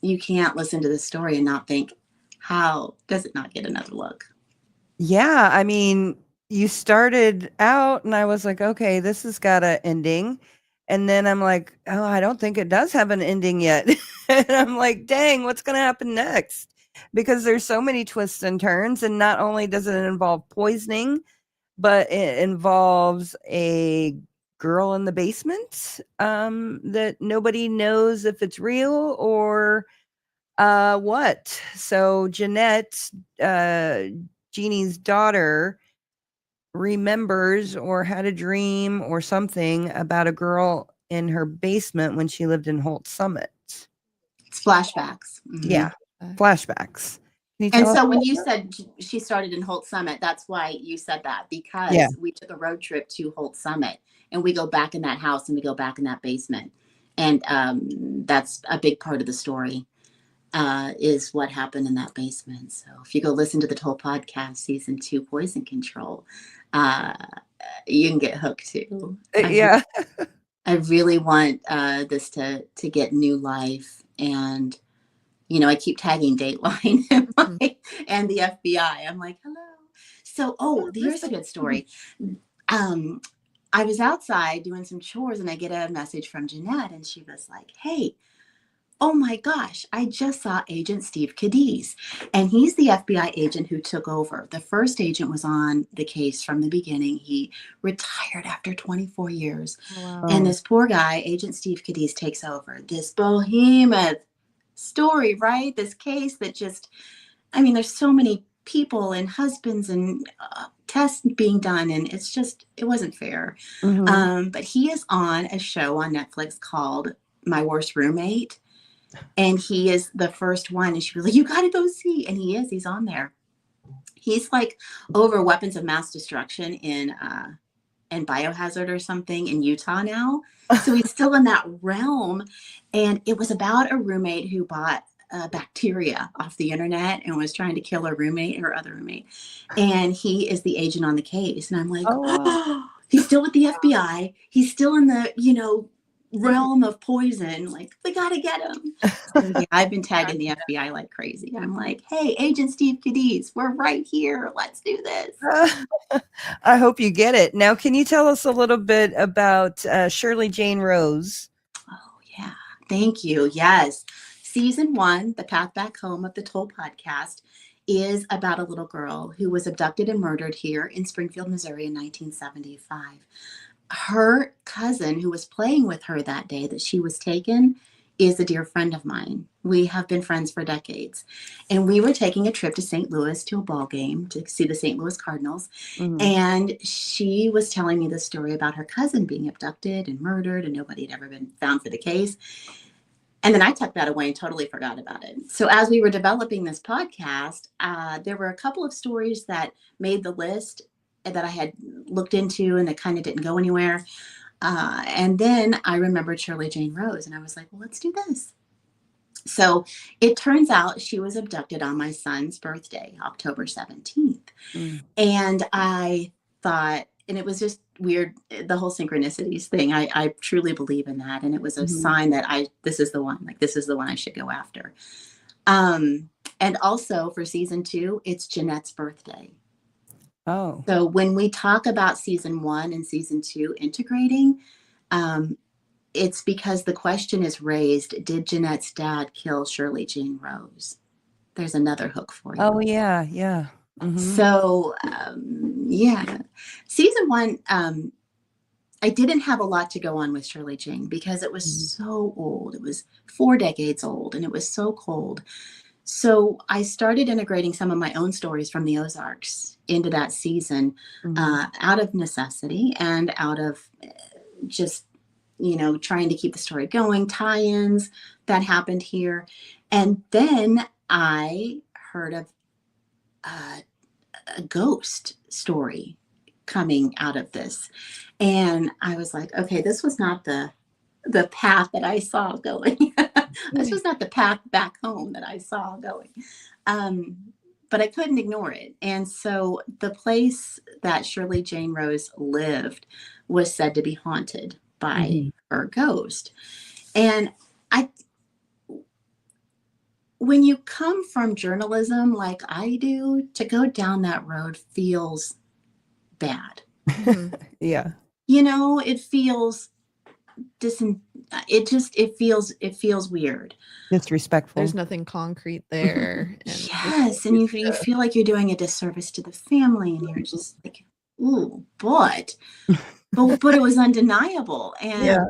You can't listen to this story and not think, how does it not get another look? Yeah. I mean, you started out and I was like, okay, this has got an ending. And then I'm like, oh, I don't think it does have an ending yet. And I'm like, dang, what's going to happen next? Because there's so many twists and turns. And not only does it involve poisoning, but it involves a girl in the basement that nobody knows if it's real or what. So Jeanette, Jeannie's daughter, remembers or had a dream or something about a girl in her basement when she lived in Holt Summit. It's flashbacks. Yeah, flashbacks. And so when you said she started in Holt Summit, that's why you said that, because we took a road trip to Holt Summit and we go back in that house and we go back in that basement. And that's a big part of the story. Is what happened in that basement. So if you go listen to the Toll podcast, season 2, Poison Control, you can get hooked too. I really want this to get new life. And, I keep tagging Dateline and the FBI. I'm like, hello. So, here's a good story. I was outside doing some chores and I get a message from Jeanette and she was like, hey, oh my gosh, I just saw Agent Steve Cadiz, and he's the FBI agent who took over. The first agent was on the case from the beginning. He retired after 24 years. Wow. And this poor guy, Agent Steve Cadiz, takes over. This behemoth story, right? This case that just, there's so many people and husbands and tests being done, and it wasn't fair. But he is on a show on Netflix called My Worst Roommate. And he is the first one. And she was like, you got to go see. And he's on there. He's like over weapons of mass destruction in Biohazard or something in Utah now. So he's still in that realm. And it was about a roommate who bought bacteria off the internet and was trying to kill her other roommate. And he is the agent on the case. And I'm like, he's still with the FBI. He's still in the, realm of poison. Like, we gotta get him. So, I've been tagging the FBI like crazy. I'm like, hey, Agent Steve Cadiz, we're right here. Let's do this. I hope you get it. Now, can you tell us a little bit about Shirley Jane Rose? Oh, yeah. Thank you. Yes. Season 1, The Path Back Home of the Toll podcast, is about a little girl who was abducted and murdered here in Springfield, Missouri in 1975. Her cousin who was playing with her that day that she was taken is a dear friend of mine. We have been friends for decades. And we were taking a trip to St. Louis to a ball game to see the St. Louis Cardinals. Mhm. And she was telling me the story about her cousin being abducted and murdered, and nobody had ever been found for the case. And then I tucked that away and totally forgot about it. So as we were developing this podcast, there were a couple of stories that made the list that I had looked into and that kind of didn't go anywhere. And then I remembered Shirley Jane Rose, and I was like, well, let's do this. So it turns out she was abducted on my son's birthday, October 17th. Mm. And I thought, and it was just weird, the whole synchronicities thing. I truly believe in that. And it was a sign that this is the one I should go after. And also for season 2, it's Jeanette's birthday. Oh. So when we talk about season 1 and season 2 integrating, it's because the question is raised, did Jeanette's dad kill Shirley Jane Rose? There's another hook for you. Oh, yeah. Yeah. Mm-hmm. So, yeah. Season 1, I didn't have a lot to go on with Shirley Jane because it was so old. It was 4 decades old, and it was so cold. So I started integrating some of my own stories from the Ozarks into that season, out of necessity and out of just, trying to keep the story going, tie-ins that happened here. And then I heard of a ghost story coming out of this. And I was like, okay, this was not the path that I saw going. This was not the path back home that I saw going. But I couldn't ignore it. And so the place that Shirley Jane Rose lived was said to be haunted by her ghost. And when you come from journalism like I do, to go down that road feels bad. Yeah. It feels it feels weird. Disrespectful. There's nothing concrete there. And yes. And you feel like you're doing a disservice to the family, and you're just like, ooh, but it was undeniable. And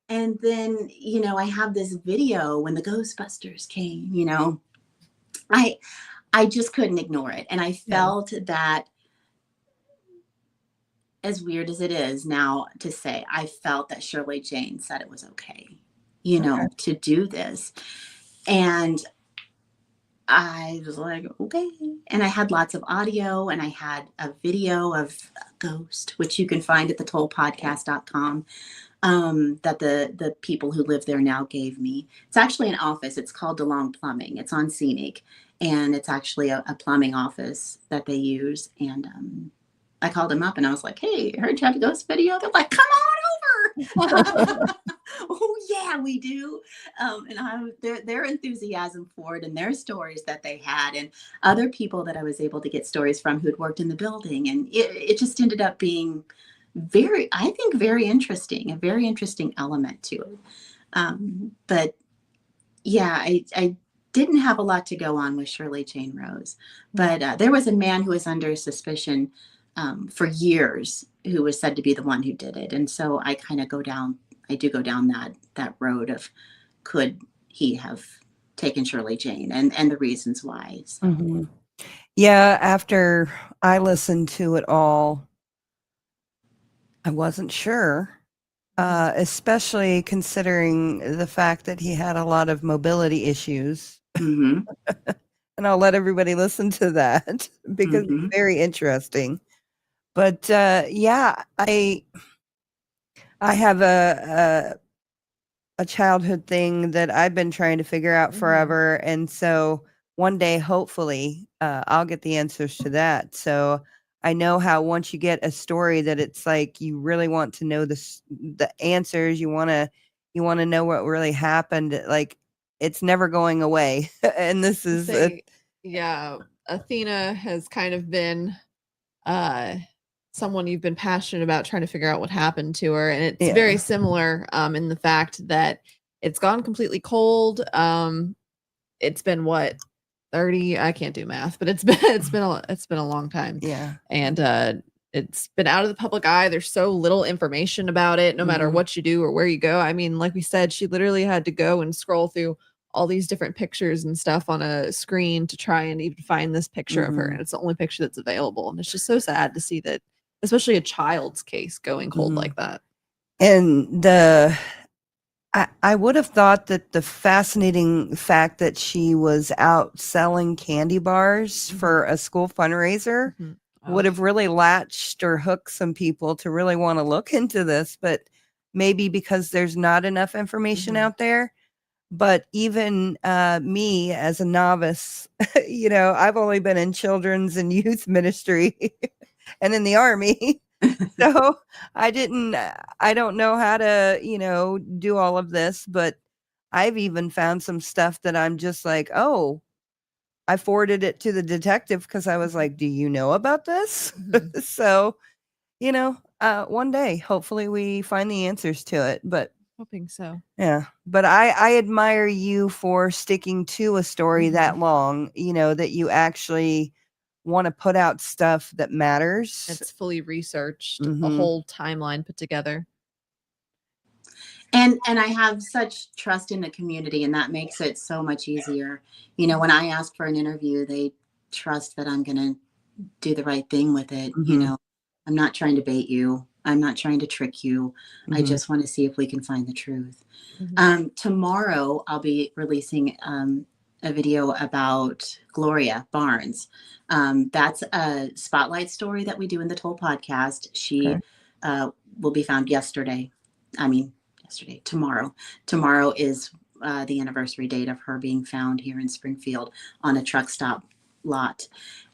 and then, I have this video when the Ghostbusters came, I just couldn't ignore it. And I felt that, as weird as it is now to say, I felt that Shirley Jane said it was okay, to do this. And I was like, okay. And I had lots of audio, and I had a video of a ghost, which you can find at thetollpodcast.com, that the people who live there now gave me. It's actually an office. It's called DeLong Plumbing. It's on Scenic, and it's actually a plumbing office that they use. And I called them up and I was like, hey, I heard you have a ghost video. They're like, come on over. Oh, yeah, we do. And their enthusiasm for it, and their stories that they had, and other people that I was able to get stories from who'd worked in the building. And it just ended up being very interesting, a very interesting element to it. But yeah, I didn't have a lot to go on with Shirley Jane Rose, but there was a man who was under suspicion for years who was said to be the one who did it. And so I kind of go down that road of, could he have taken Shirley Jane, and the reasons why. So. Yeah, after I listened to it all, I wasn't sure, especially considering the fact that he had a lot of mobility issues. And I'll let everybody listen to that because it's very interesting. But yeah, I have a childhood thing that I've been trying to figure out forever. And so one day, hopefully, I'll get the answers to that. So I know how once you get a story that it's like you really want to know the answers, you want to know what really happened. Like, it's never going away. And this is Athena has kind of been someone you've been passionate about trying to figure out what happened to her, and it's very similar in the fact that it's gone completely cold. It's been what, 30, I can't do math, but it's been a long time. Yeah. And it's been out of the public eye. There's so little information about it, no matter what you do or where you go. I mean, like we said, she literally had to go and scroll through all these different pictures and stuff on a screen to try and even find this picture of her. And it's the only picture that's available. And it's just so sad to see that, especially a child's case going cold like that. And I would have thought that the fascinating fact that she was out selling candy bars for a school fundraiser would have really latched or hooked some people to really want to look into this, but maybe because there's not enough information out there. But even me as a novice, you know, I've only been in children's and youth ministry and in the Army. So I don't know how to, you know, do all of this, but I've even found some stuff that I'm just like, oh, I forwarded it to the detective because I was like, do you know about this? So, you know, one day, hopefully we find the answers to it, but hoping so. Yeah. But I admire you for sticking to a story that long, you know, that you actually want to put out stuff that matters. It's fully researched, a whole timeline put together. And I have such trust in the community, and that makes it so much easier. You know, when I ask for an interview, they trust that I'm going to do the right thing with it. You know, I'm not trying to bait you. I'm not trying to trick you. I just want to see if we can find the truth. Tomorrow, I'll be releasing a video about Gloria Barnes. That's a spotlight story that we do in the Toll podcast. She will be found tomorrow. Tomorrow is the anniversary date of her being found here in Springfield on a truck stop lot.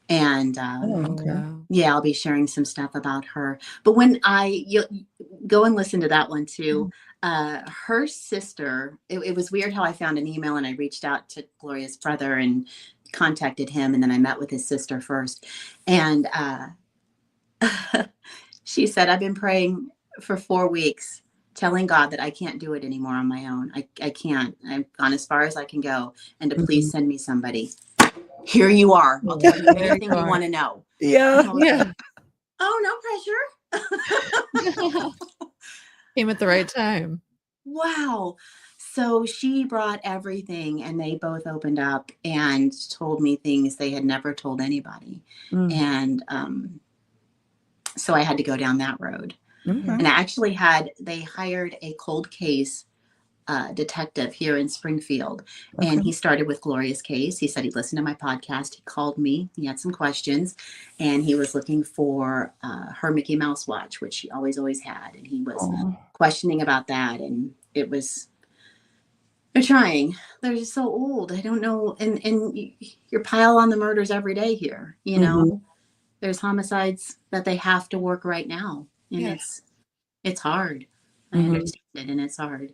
And I'll be sharing some stuff about her. But when you go and listen to that one too, her sister, it was weird how I found an email and I reached out to Gloria's brother and contacted him. And then I met with his sister first. And she said, I've been praying for 4 weeks, telling God that I can't do it anymore on my own. I can't. I've gone as far as I can go, and to please send me somebody. Here you are. I'll tell you everything you want to know. Yeah. Like, oh, no pressure. Came at the right time. Wow. So she brought everything, and they both opened up and told me things they had never told anybody. And so I had to go down that road. And I actually they hired a cold case detective here in Springfield. And he started with Gloria's case. He said he listened to my podcast. He called me. He had some questions. And he was looking for her Mickey Mouse watch, which she always had. And he was questioning about that. And they're trying. They're just so old. I don't know. And you're pile on the murders every day here. You know, there's homicides that they have to work right now. And it's hard. I understand it, and it's hard.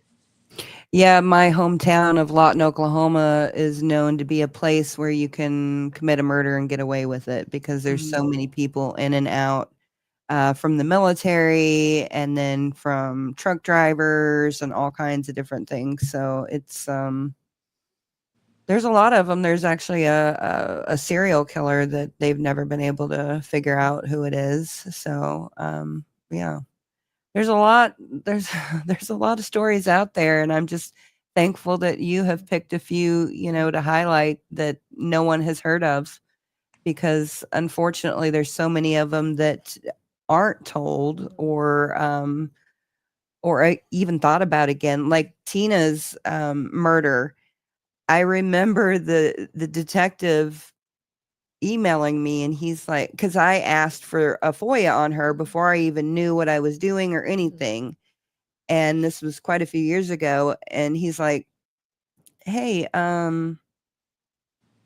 Yeah, my hometown of Lawton, Oklahoma is known to be a place where you can commit a murder and get away with it because there's so many people in and out from the military and then from truck drivers and all kinds of different things. So it's there's a lot of them. There's actually a serial killer that they've never been able to figure out who it is. So yeah. There's a lot of stories out there, and I'm just thankful that you have picked a few, you know, to highlight that no one has heard of, because unfortunately there's so many of them that aren't told or even thought about again. Like Tina's murder. I remember the detective emailing me, and he's like, because I asked for a FOIA on her before I even knew what I was doing or anything, and this was quite a few years ago, and he's like, hey,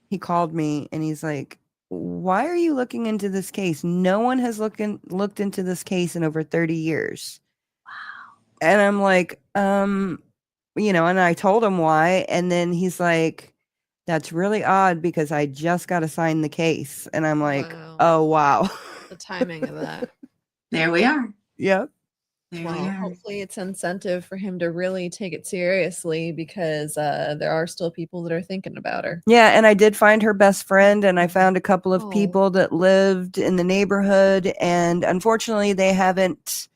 he called me and he's like, why are you looking into this case? No one has looked into this case in over 30 years. Wow. And I'm like, you know, and I told him why, and then he's like, that's really odd because I just got assigned the case. And I'm like, oh, wow. The timing of that. There we are. Yep. Well, hopefully it's incentive for him to really take it seriously, because there are still people that are thinking about her. Yeah, and I did find her best friend, and I found a couple of people that lived in the neighborhood, and unfortunately they haven't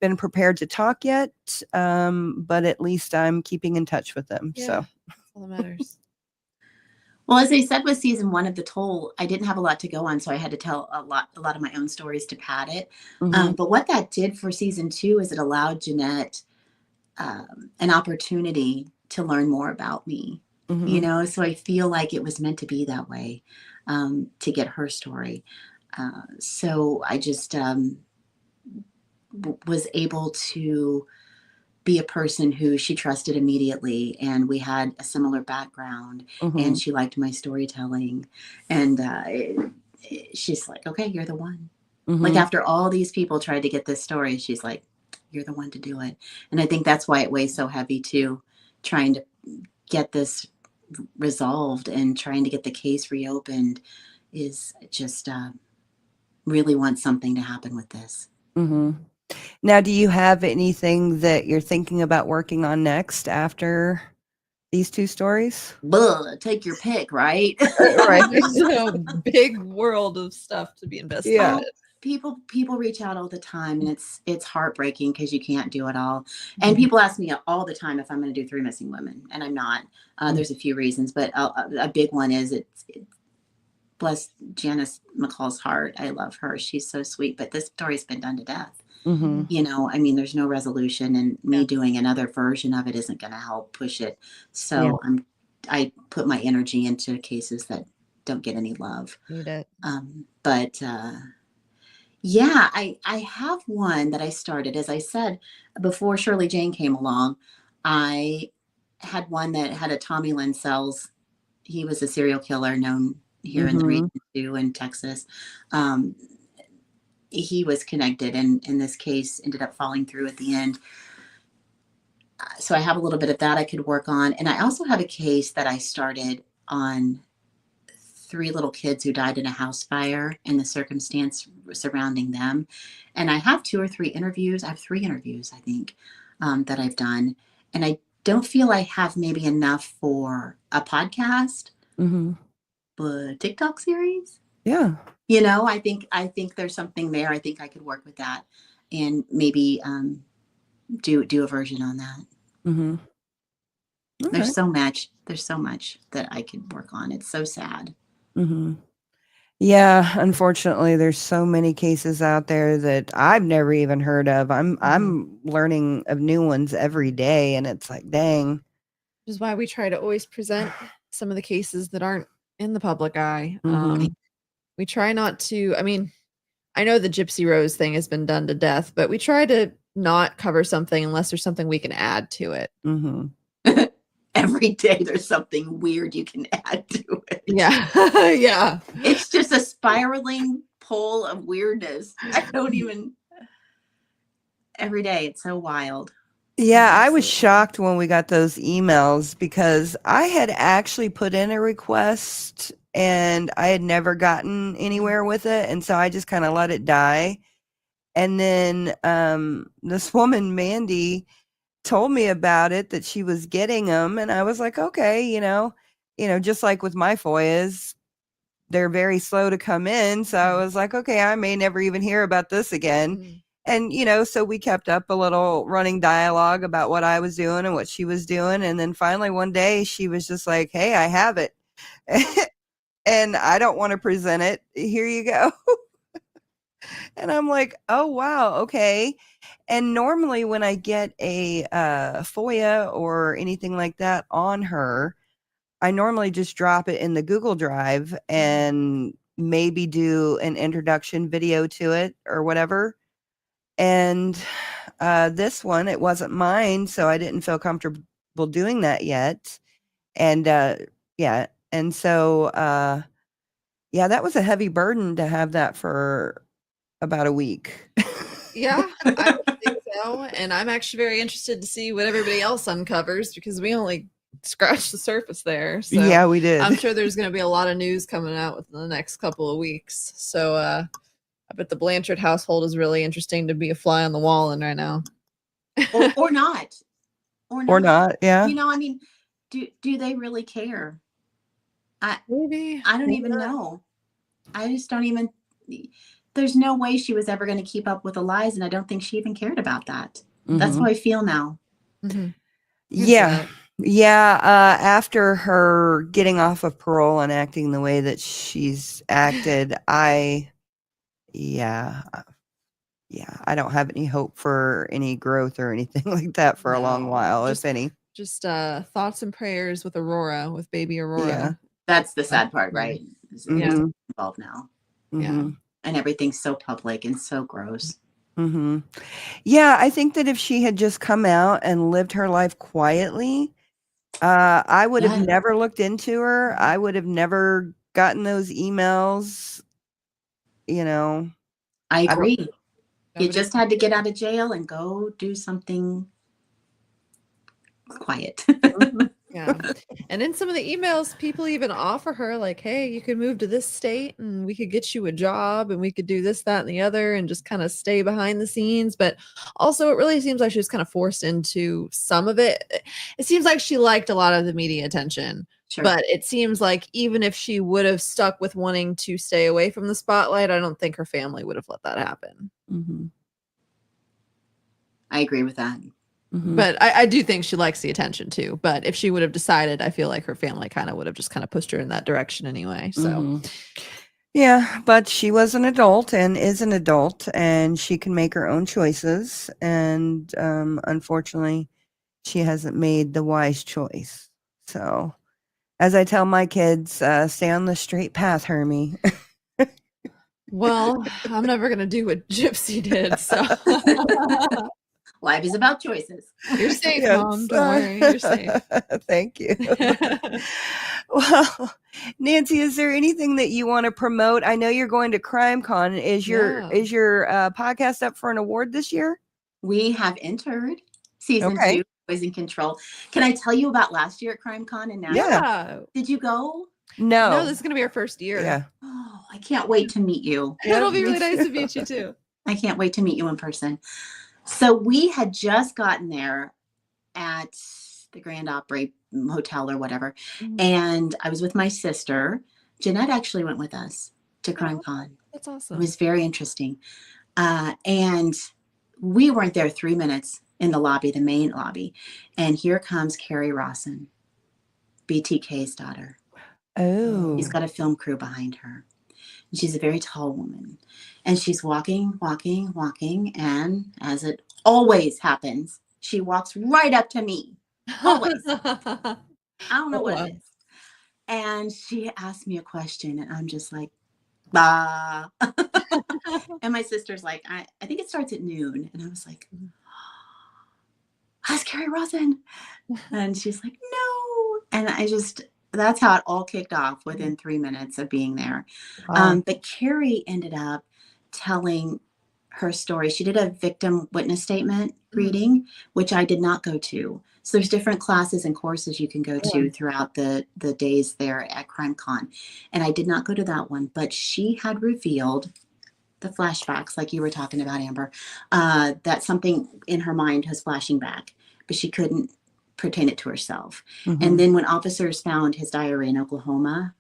been prepared to talk yet, but at least I'm keeping in touch with them. Yeah, so that's all that matters. Well, as I said with season 1 of The Toll, I didn't have a lot to go on, so I had to tell a lot of my own stories to pad it. But what that did for season 2 is it allowed Jeanette an opportunity to learn more about me. You know, so I feel like it was meant to be that way, to get her story. So I just was able to be a person who she trusted immediately, and we had a similar background, and she liked my storytelling, and she's like, okay, you're the one. Like, after all these people tried to get this story, she's like, you're the one to do it. And I think that's why it weighs so heavy too, trying to get this resolved and trying to get the case reopened, is just really want something to happen with this. Now, do you have anything that you're thinking about working on next after these 2 stories? Take your pick, right? Right. There's a big world of stuff to be investigated. Yeah. People reach out all the time, and it's heartbreaking because you can't do it all. And people ask me all the time if I'm going to do 3 missing women, and I'm not. There's a few reasons, but a big one is it bless Janice McCall's heart. I love her. She's so sweet, but this story's been done to death. You know, I mean, there's no resolution, and me doing another version of it isn't going to help push it. So I put my energy into cases that don't get any love. Need it. But yeah, I have one that I started, as I said, before Shirley Jane came along. I had one that had a Tommy Lynn Sells. He was a serial killer known here in the region too, in Texas. He was connected, and in this case ended up falling through at the end. So I have a little bit of that I could work on. And I also have a case that I started on 3 little kids who died in a house fire and the circumstance surrounding them. And I have 2 or 3 interviews. I have 3 interviews, I think, that I've done. And I don't feel I have maybe enough for a podcast, but TikTok series. Yeah. You know, I think there's something there. I think I could work with that, and maybe do a version on that. Okay. There's so much that I could work on. It's so sad. Yeah, unfortunately, there's so many cases out there that I've never even heard of. I'm learning of new ones every day, and it's like, dang. Which is why we try to always present some of the cases that aren't in the public eye. We try not to, I mean, I know the Gypsy Rose thing has been done to death, but we try to not cover something unless there's something we can add to it. Every day there's something weird you can add to it. Yeah. Yeah. It's just a spiraling pole of weirdness. Every day it's so wild. Yeah, I was shocked when we got those emails, because I had actually put in a request and I had never gotten anywhere with it. And so I just kind of let it die. And then this woman, Mandy, told me about it, that she was getting them. And I was like, okay, you know, just like with my FOIAs, they're very slow to come in. So I was like, okay, I may never even hear about this again. And, so we kept up a little running dialogue about what I was doing and what she was doing. And then finally one day she was just like, hey, I have it. And I don't want to present it. Here you go. And I'm like, oh, wow. Okay. And normally when I get a FOIA or anything like that on her, I normally just drop it in the Google Drive and maybe do an introduction video to it or whatever. And this one, it wasn't mine, so I didn't feel comfortable doing that yet. And yeah. And so, yeah, that was a heavy burden to have that for about a week. Yeah, I would think so. And I'm actually very interested to see what everybody else uncovers, because we only scratched the surface there. So yeah, we did. I'm sure there's going to be a lot of news coming out within the next couple of weeks. So I bet the Blanchard household is really interesting to be a fly on the wall in right now. or not, or not. Yeah. You know, I mean, do they really care? Maybe. I don't even know. I just don't even. There's no way she was ever going to keep up with the lies, and I don't think she even cared about that. That's how I feel now. Mm-hmm. Yeah. Yeah. After her getting off of parole and acting the way that she's acted, I don't have any hope for any growth or anything like that for a long while, if any. Just thoughts and prayers with Aurora, with baby Aurora. Yeah. That's the sad part, right? Mm-hmm. Involved now. Mm-hmm. And everything's so public and so gross. Mm-hmm. Yeah, I think that if she had just come out and lived her life quietly, I would have never looked into her. I would have never gotten those emails. You know, I agree. You just had to get out of jail and go do something quiet. Yeah. And in some of the emails, people even offer her like, hey, you could move to this state and we could get you a job and we could do this, that, and the other and just kind of stay behind the scenes. But also it really seems like she was kind of forced into some of it. It seems like she liked a lot of the media attention. Sure. But it seems like even if she would have stuck with wanting to stay away from the spotlight, I don't think her family would have let that happen. Mm-hmm. I agree with that. Mm-hmm. But I do think she likes the attention too. But if she would have decided, I feel like her family kind of would have just kind of pushed her in that direction anyway. So, yeah, but she was an adult and is an adult and she can make her own choices. And unfortunately, she hasn't made the wise choice. So, as I tell my kids, stay on the straight path, Hermie. Well, I'm never going to do what Gypsy did. So. Life is about choices. You're safe, Mom. Don't worry. You're safe. Thank you. Well, Nancy, is there anything that you want to promote? I know you're going to CrimeCon. Is your podcast up for an award this year? We have entered season 2, Poison Control. Can I tell you about last year at CrimeCon in Nashville? Yeah. Did you go? No, this is going to be our first year. Yeah. Oh, I can't wait to meet you. It'll be really nice to meet you too. I can't wait to meet you in person. So we had just gotten there at the Grand Opry Hotel or whatever. Mm-hmm. And I was with my sister. Jeanette actually went with us to CrimeCon. That's awesome. It was very interesting. And we weren't there 3 minutes in the lobby, the main lobby. And here comes Carrie Rawson, BTK's daughter. Oh. She's got a film crew behind her. She's a very tall woman. And she's walking. And as it always happens, she walks right up to me. Always. I don't know what it is. And she asked me a question. And I'm just like, bah. And my sister's like, I think it starts at noon. And I was like, that's Carrie Rawson. And she's like, no. And that's how it all kicked off within 3 minutes of being there. Wow. But Carrie ended up telling her story. She did a victim witness statement reading, which I did not go to. So there's different classes and courses you can go to throughout the days there at CrimeCon. And I did not go to that one, but she had revealed the flashbacks, like you were talking about, Amber, that something in her mind was flashing back, but she couldn't pertain it to herself. Mm-hmm. And then when officers found his diary in Oklahoma,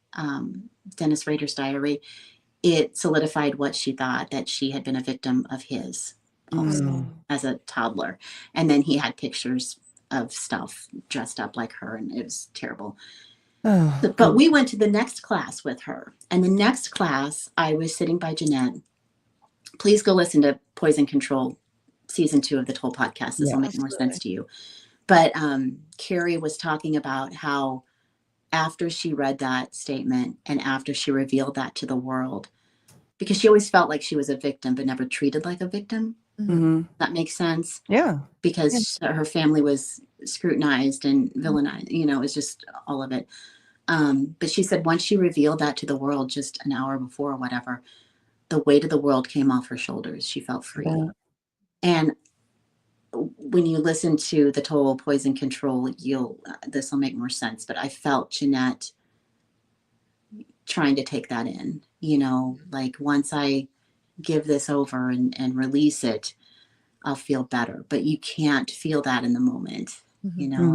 Dennis Rader's diary, it solidified what she thought, that she had been a victim of his also as a toddler. And then he had pictures of stuff dressed up like her, and it was terrible. But we went to the next class with her. And the next class, I was sitting by Jeanette. Please go listen to Poison Control, season 2 of the Toll podcast. This will make more sense to you. But Carrie was talking about how after she read that statement and after she revealed that to the world, because she always felt like she was a victim, but never treated like a victim. Mm-hmm. That makes sense. Yeah. Because her family was scrutinized and villainized, it was just all of it. But she said once she revealed that to the world just an hour before or whatever, the weight of the world came off her shoulders. She felt free. Yeah. And when you listen to the Toll Poison Control, this will make more sense. But I felt Jeanette trying to take that in, like once I give this over and release it, I'll feel better. But you can't feel that in the moment. Mhm. You know,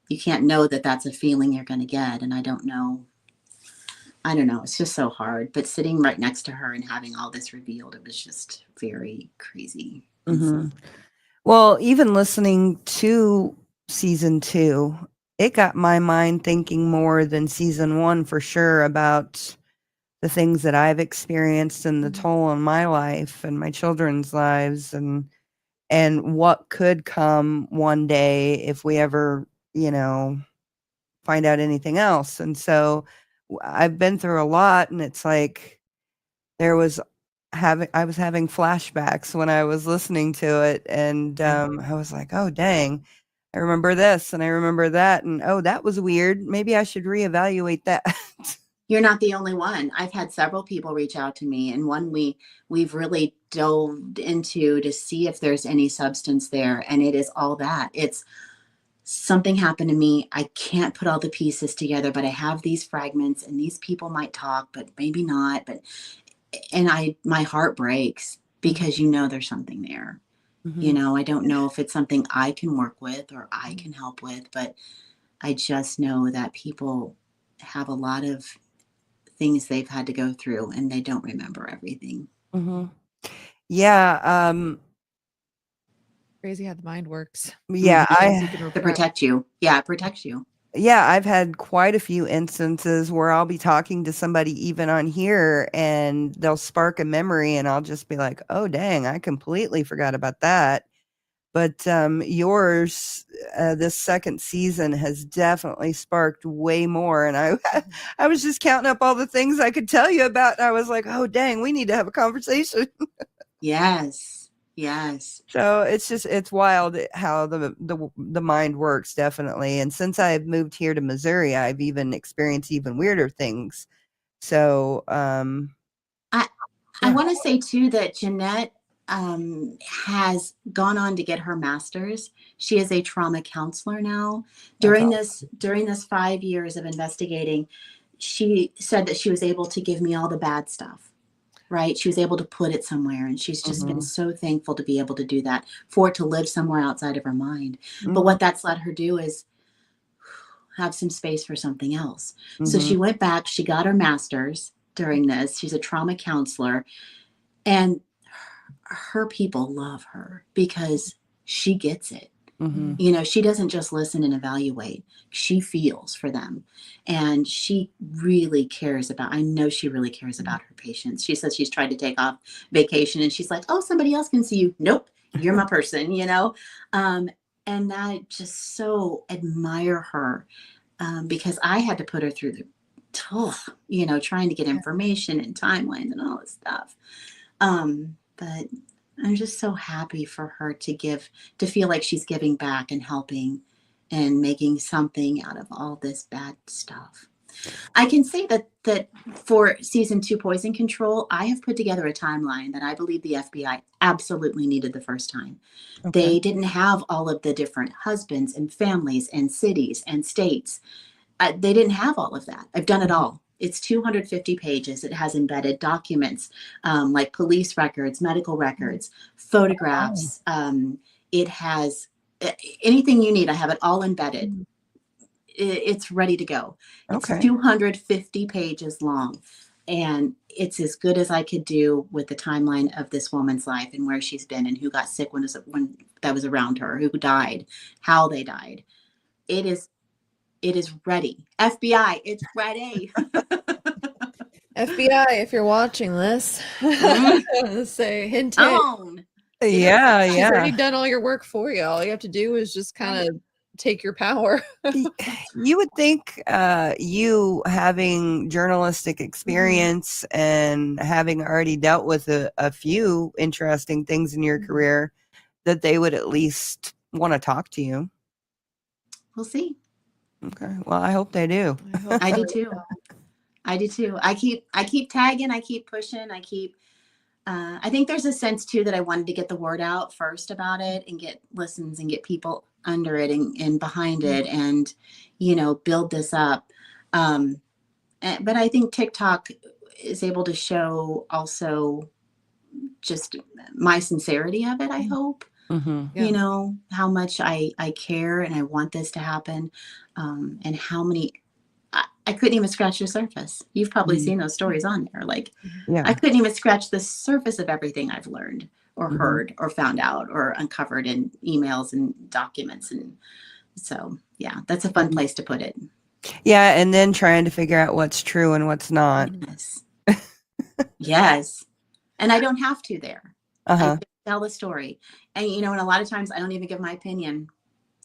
you can't know that that's a feeling you're going to get. And I don't know. It's just so hard. But sitting right next to her and having all this revealed, it was just very crazy. Well, even listening to season 2, it got my mind thinking more than season 1 for sure about the things that I've experienced and the toll on my life and my children's lives and what could come one day if we ever, find out anything else. And so I've been through a lot, and it's like I was having flashbacks when I was listening to it, and I was like, oh dang, I remember this and I remember that, and oh, that was weird. Maybe I should reevaluate that. You're not the only one. I've had several people reach out to me, and one we've really dove into to see if there's any substance there, and it is all that. It's something happened to me. I can't put all the pieces together, but I have these fragments, and these people might talk, but maybe not. My heart breaks because there's something there. I don't know if it's something I can work with or I can help with, but I just know that people have a lot of things they've had to go through and they don't remember everything. Yeah. Crazy how the mind works. Yeah. To protect you. Yeah. It protects you. Yeah. I've had quite a few instances where I'll be talking to somebody even on here and they'll spark a memory and I'll just be like, oh, dang, I completely forgot about that. But yours, this second season has definitely sparked way more. And I was just counting up all the things I could tell you about. And I was like, oh, dang, we need to have a conversation. Yes. So it's wild how the mind works, definitely. And since I've moved here to Missouri, I've even experienced even weirder things. So I want to say too that Jeanette has gone on to get her master's. She is a trauma counselor now. During this 5 years of investigating, she said that she was able to give me all the bad stuff. Right. She was able to put it somewhere, and she's just been so thankful to be able to do that, for it to live somewhere outside of her mind. But what that's let her do is have some space for something else. So she went back, she got her master's during this. She's a trauma counselor, and her people love her because she gets it. She doesn't just listen and evaluate. She feels for them. And she really cares about her patients. She says she's tried to take off vacation and she's like, oh, somebody else can see you. Nope, you're my person, And I just so admire her because I had to put her through the trying to get information and timelines and all this stuff. But I'm just so happy for her to feel like she's giving back and helping and making something out of all this bad stuff. I can say that for season 2 Poison Control, I have put together a timeline that I believe the FBI absolutely needed the first time. They didn't have all of the different husbands and families and cities and states. They didn't have all of that. I've done it all. It's 250 pages. It has embedded documents like police records, medical records, photographs. It has anything you need. I have it all embedded. It's ready to go. It's 250 pages long. And it's as good as I could do with the timeline of this woman's life and where she's been and who got sick when that was around her, who died, how they died. It is ready. FBI, it's ready. FBI, if you're watching this, say hint. Yeah. She's already done all your work for you. All you have to do is just kind of take your power. You would think you having journalistic experience and having already dealt with a few interesting things in your career that they would at least want to talk to you. We'll see. Okay. Well, I hope they do. I do too. I keep tagging. I keep pushing. I think there's a sense too that I wanted to get the word out first about it and get listens and get people under it and behind it and, build this up. But I think TikTok is able to show also just my sincerity of it, I hope. Mm-hmm. Yeah. You know, how much I care and I want this to happen. And how many, I couldn't even scratch the surface. You've probably Mhm. seen those stories on there. Like, Yeah. I couldn't even scratch the surface of everything I've learned or Mhm. heard or found out or uncovered in emails and documents. And so, yeah, that's a fun place to put it. Yeah, and then trying to figure out what's true and what's not. Yes. Yes. And I don't have to there. I Uh-huh. just tell the story. And, you know, and a lot of times I don't even give my opinion.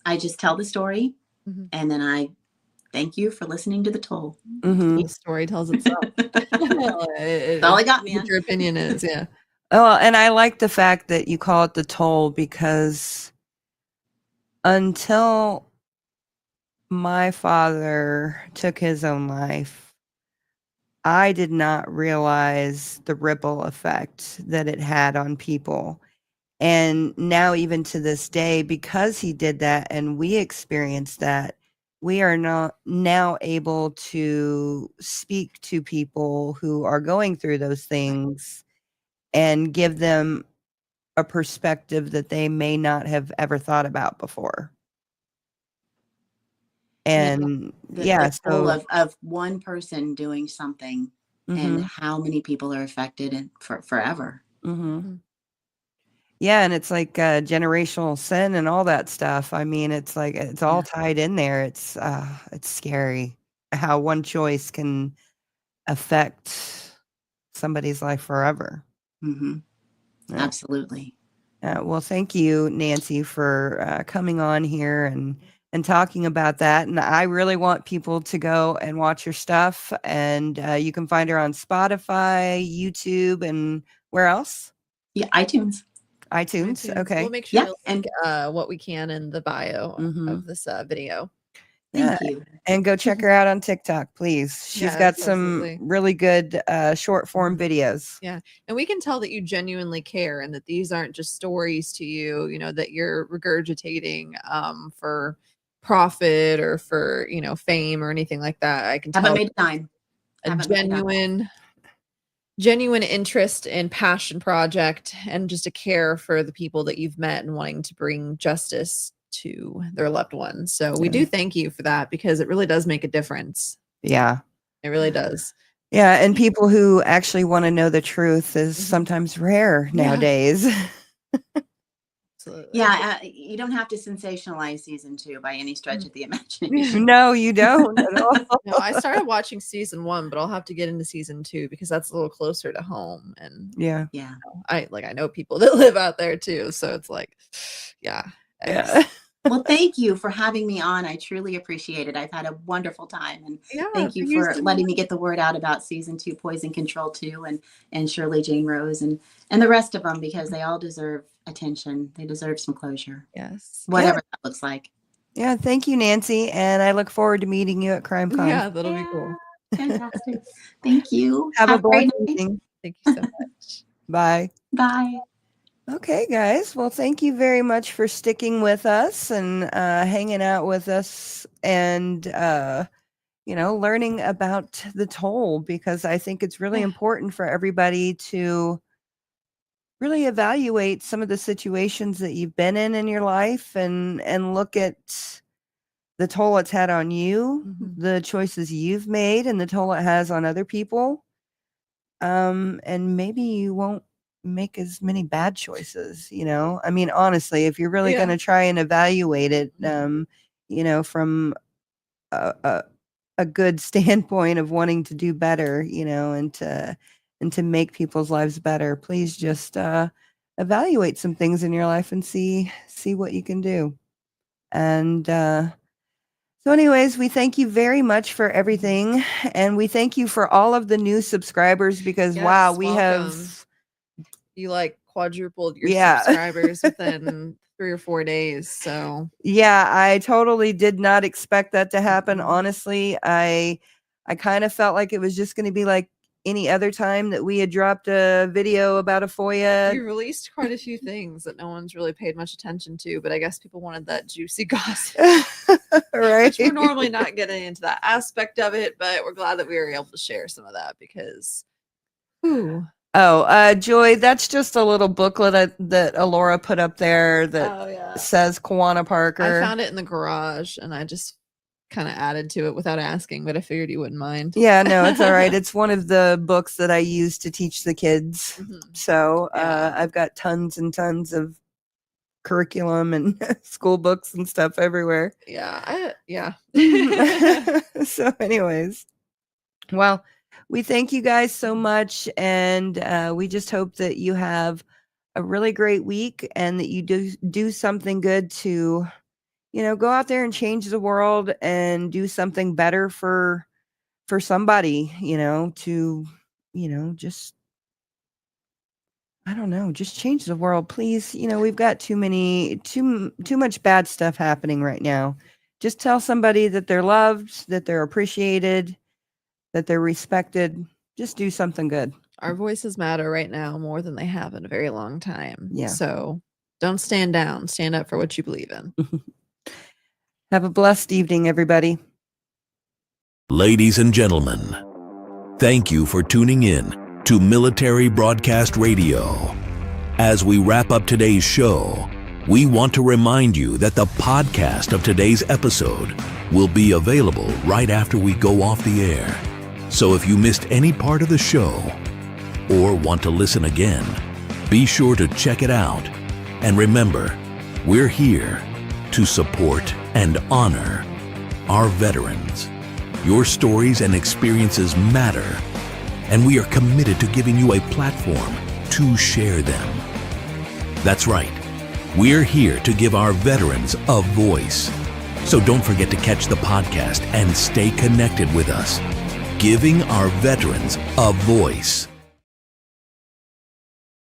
I just tell the story. Mhm. And then I thank you for listening to the toll. Mm-hmm. The story tells itself. That's all I got, man. What your opinion is, yeah. Oh, and I like the fact that you call it the toll, because until my father took his own life, I did not realize the ripple effect that it had on people. And now, even to this day, because he did that and we experienced that, we are not now able to speak to people who are going through those things and give them a perspective that they may not have ever thought about before. And yeah, The toll so of one person doing something and how many people are affected and forever. Yeah, and it's like generational sin and all that stuff. I mean, it's like it's all tied in there. It's scary how one choice can affect somebody's life forever. Yeah. Absolutely. Well, thank you, Nancy, for coming on here and talking about that. And I really want people to go and watch your stuff. And you can find her on Spotify, YouTube, and where else? Yeah, iTunes. iTunes. Okay. We'll make sure Yeah, to link what we can in the bio of this video. Thank you. And go check her out on TikTok, please. She's got some absolutely. really good short form videos. Yeah. And we can tell that you genuinely care and that these aren't just stories to you, you know, that you're regurgitating for profit or for, you know, fame or anything like that. I can tell Haven't made time. a genuine interest and passion project and just a care for the people that you've met and wanting to bring justice to their loved ones. So we do thank you for that, because it really does make a difference. Yeah. It really does. Yeah. And people who actually want to know the truth is sometimes rare nowadays. Absolutely. Yeah, you don't have to sensationalize season 2 by any stretch of the imagination. No, you don't at all. No, I started watching season 1, but I'll have to get into season 2 because that's a little closer to home. And Yeah. Yeah. I know people that live out there too. So it's like, yeah. Well, thank you for having me on. I truly appreciate it. I've had a wonderful time, and thank you for letting me get the word out about season 2, Poison Control 2, and Shirley Jane Rose and the rest of them, because they all deserve attention. They deserve some closure. Yes. Whatever that looks like. Yeah. Thank you, Nancy. And I look forward to meeting you at CrimeCon. Yeah, that'll be cool. Fantastic. Thank you. Have a great blessed night. evening. Thank you so much. Bye. Bye. Okay, guys. Well, thank you very much for sticking with us and hanging out with us and, learning about the toll, because I think it's really important for everybody to really evaluate some of the situations that you've been in your life and look at the toll it's had on you, the choices you've made, and the toll it has on other people. And maybe you won't make as many bad choices, I mean, honestly, if you're really going to try and evaluate it, from a good standpoint of wanting to do better, and to make people's lives better, please just evaluate some things in your life and see what you can do. And so anyways, we thank you very much for everything, and we thank you for all of the new subscribers, because wow, we have you quadrupled your subscribers within 3 or 4 days. So yeah, I totally did not expect that to happen. Honestly, I kind of felt like it was just going to be like any other time that we had dropped a video about a FOIA. You released quite a few things that no one's really paid much attention to, but I guess people wanted that juicy gossip. Right. Which we're normally not getting into that aspect of it, but we're glad that we were able to share some of that, because Oh, Joy, that's just a little booklet that Alora put up there that says Kawana Parker. I found it in the garage, and I just kind of added to it without asking, but I figured you wouldn't mind. Yeah, no, it's all right. It's one of the books that I use to teach the kids. So I've got tons and tons of curriculum and school books and stuff everywhere. Yeah. So anyways, well, we thank you guys so much, and we just hope that you have a really great week and that you do something good to, go out there and change the world and do something better for somebody, to, just, I don't know, just change the world, please. We've got too much bad stuff happening right now. Just tell somebody that they're loved, that they're appreciated, that they're respected. Just do something good. Our voices matter right now more than they have in a very long time. Yeah. So don't stand down. Stand up for what you believe in. Have a blessed evening, everybody. Ladies and gentlemen, thank you for tuning in to Military Broadcast Radio. As we wrap up today's show, we want to remind you that the podcast of today's episode will be available right after we go off the air. So if you missed any part of the show or want to listen again, be sure to check it out. And remember, we're here to support and honor our veterans. Your stories and experiences matter, and we are committed to giving you a platform to share them. That's right. We're here to give our veterans a voice. So don't forget to catch the podcast and stay connected with us. Giving our veterans a voice.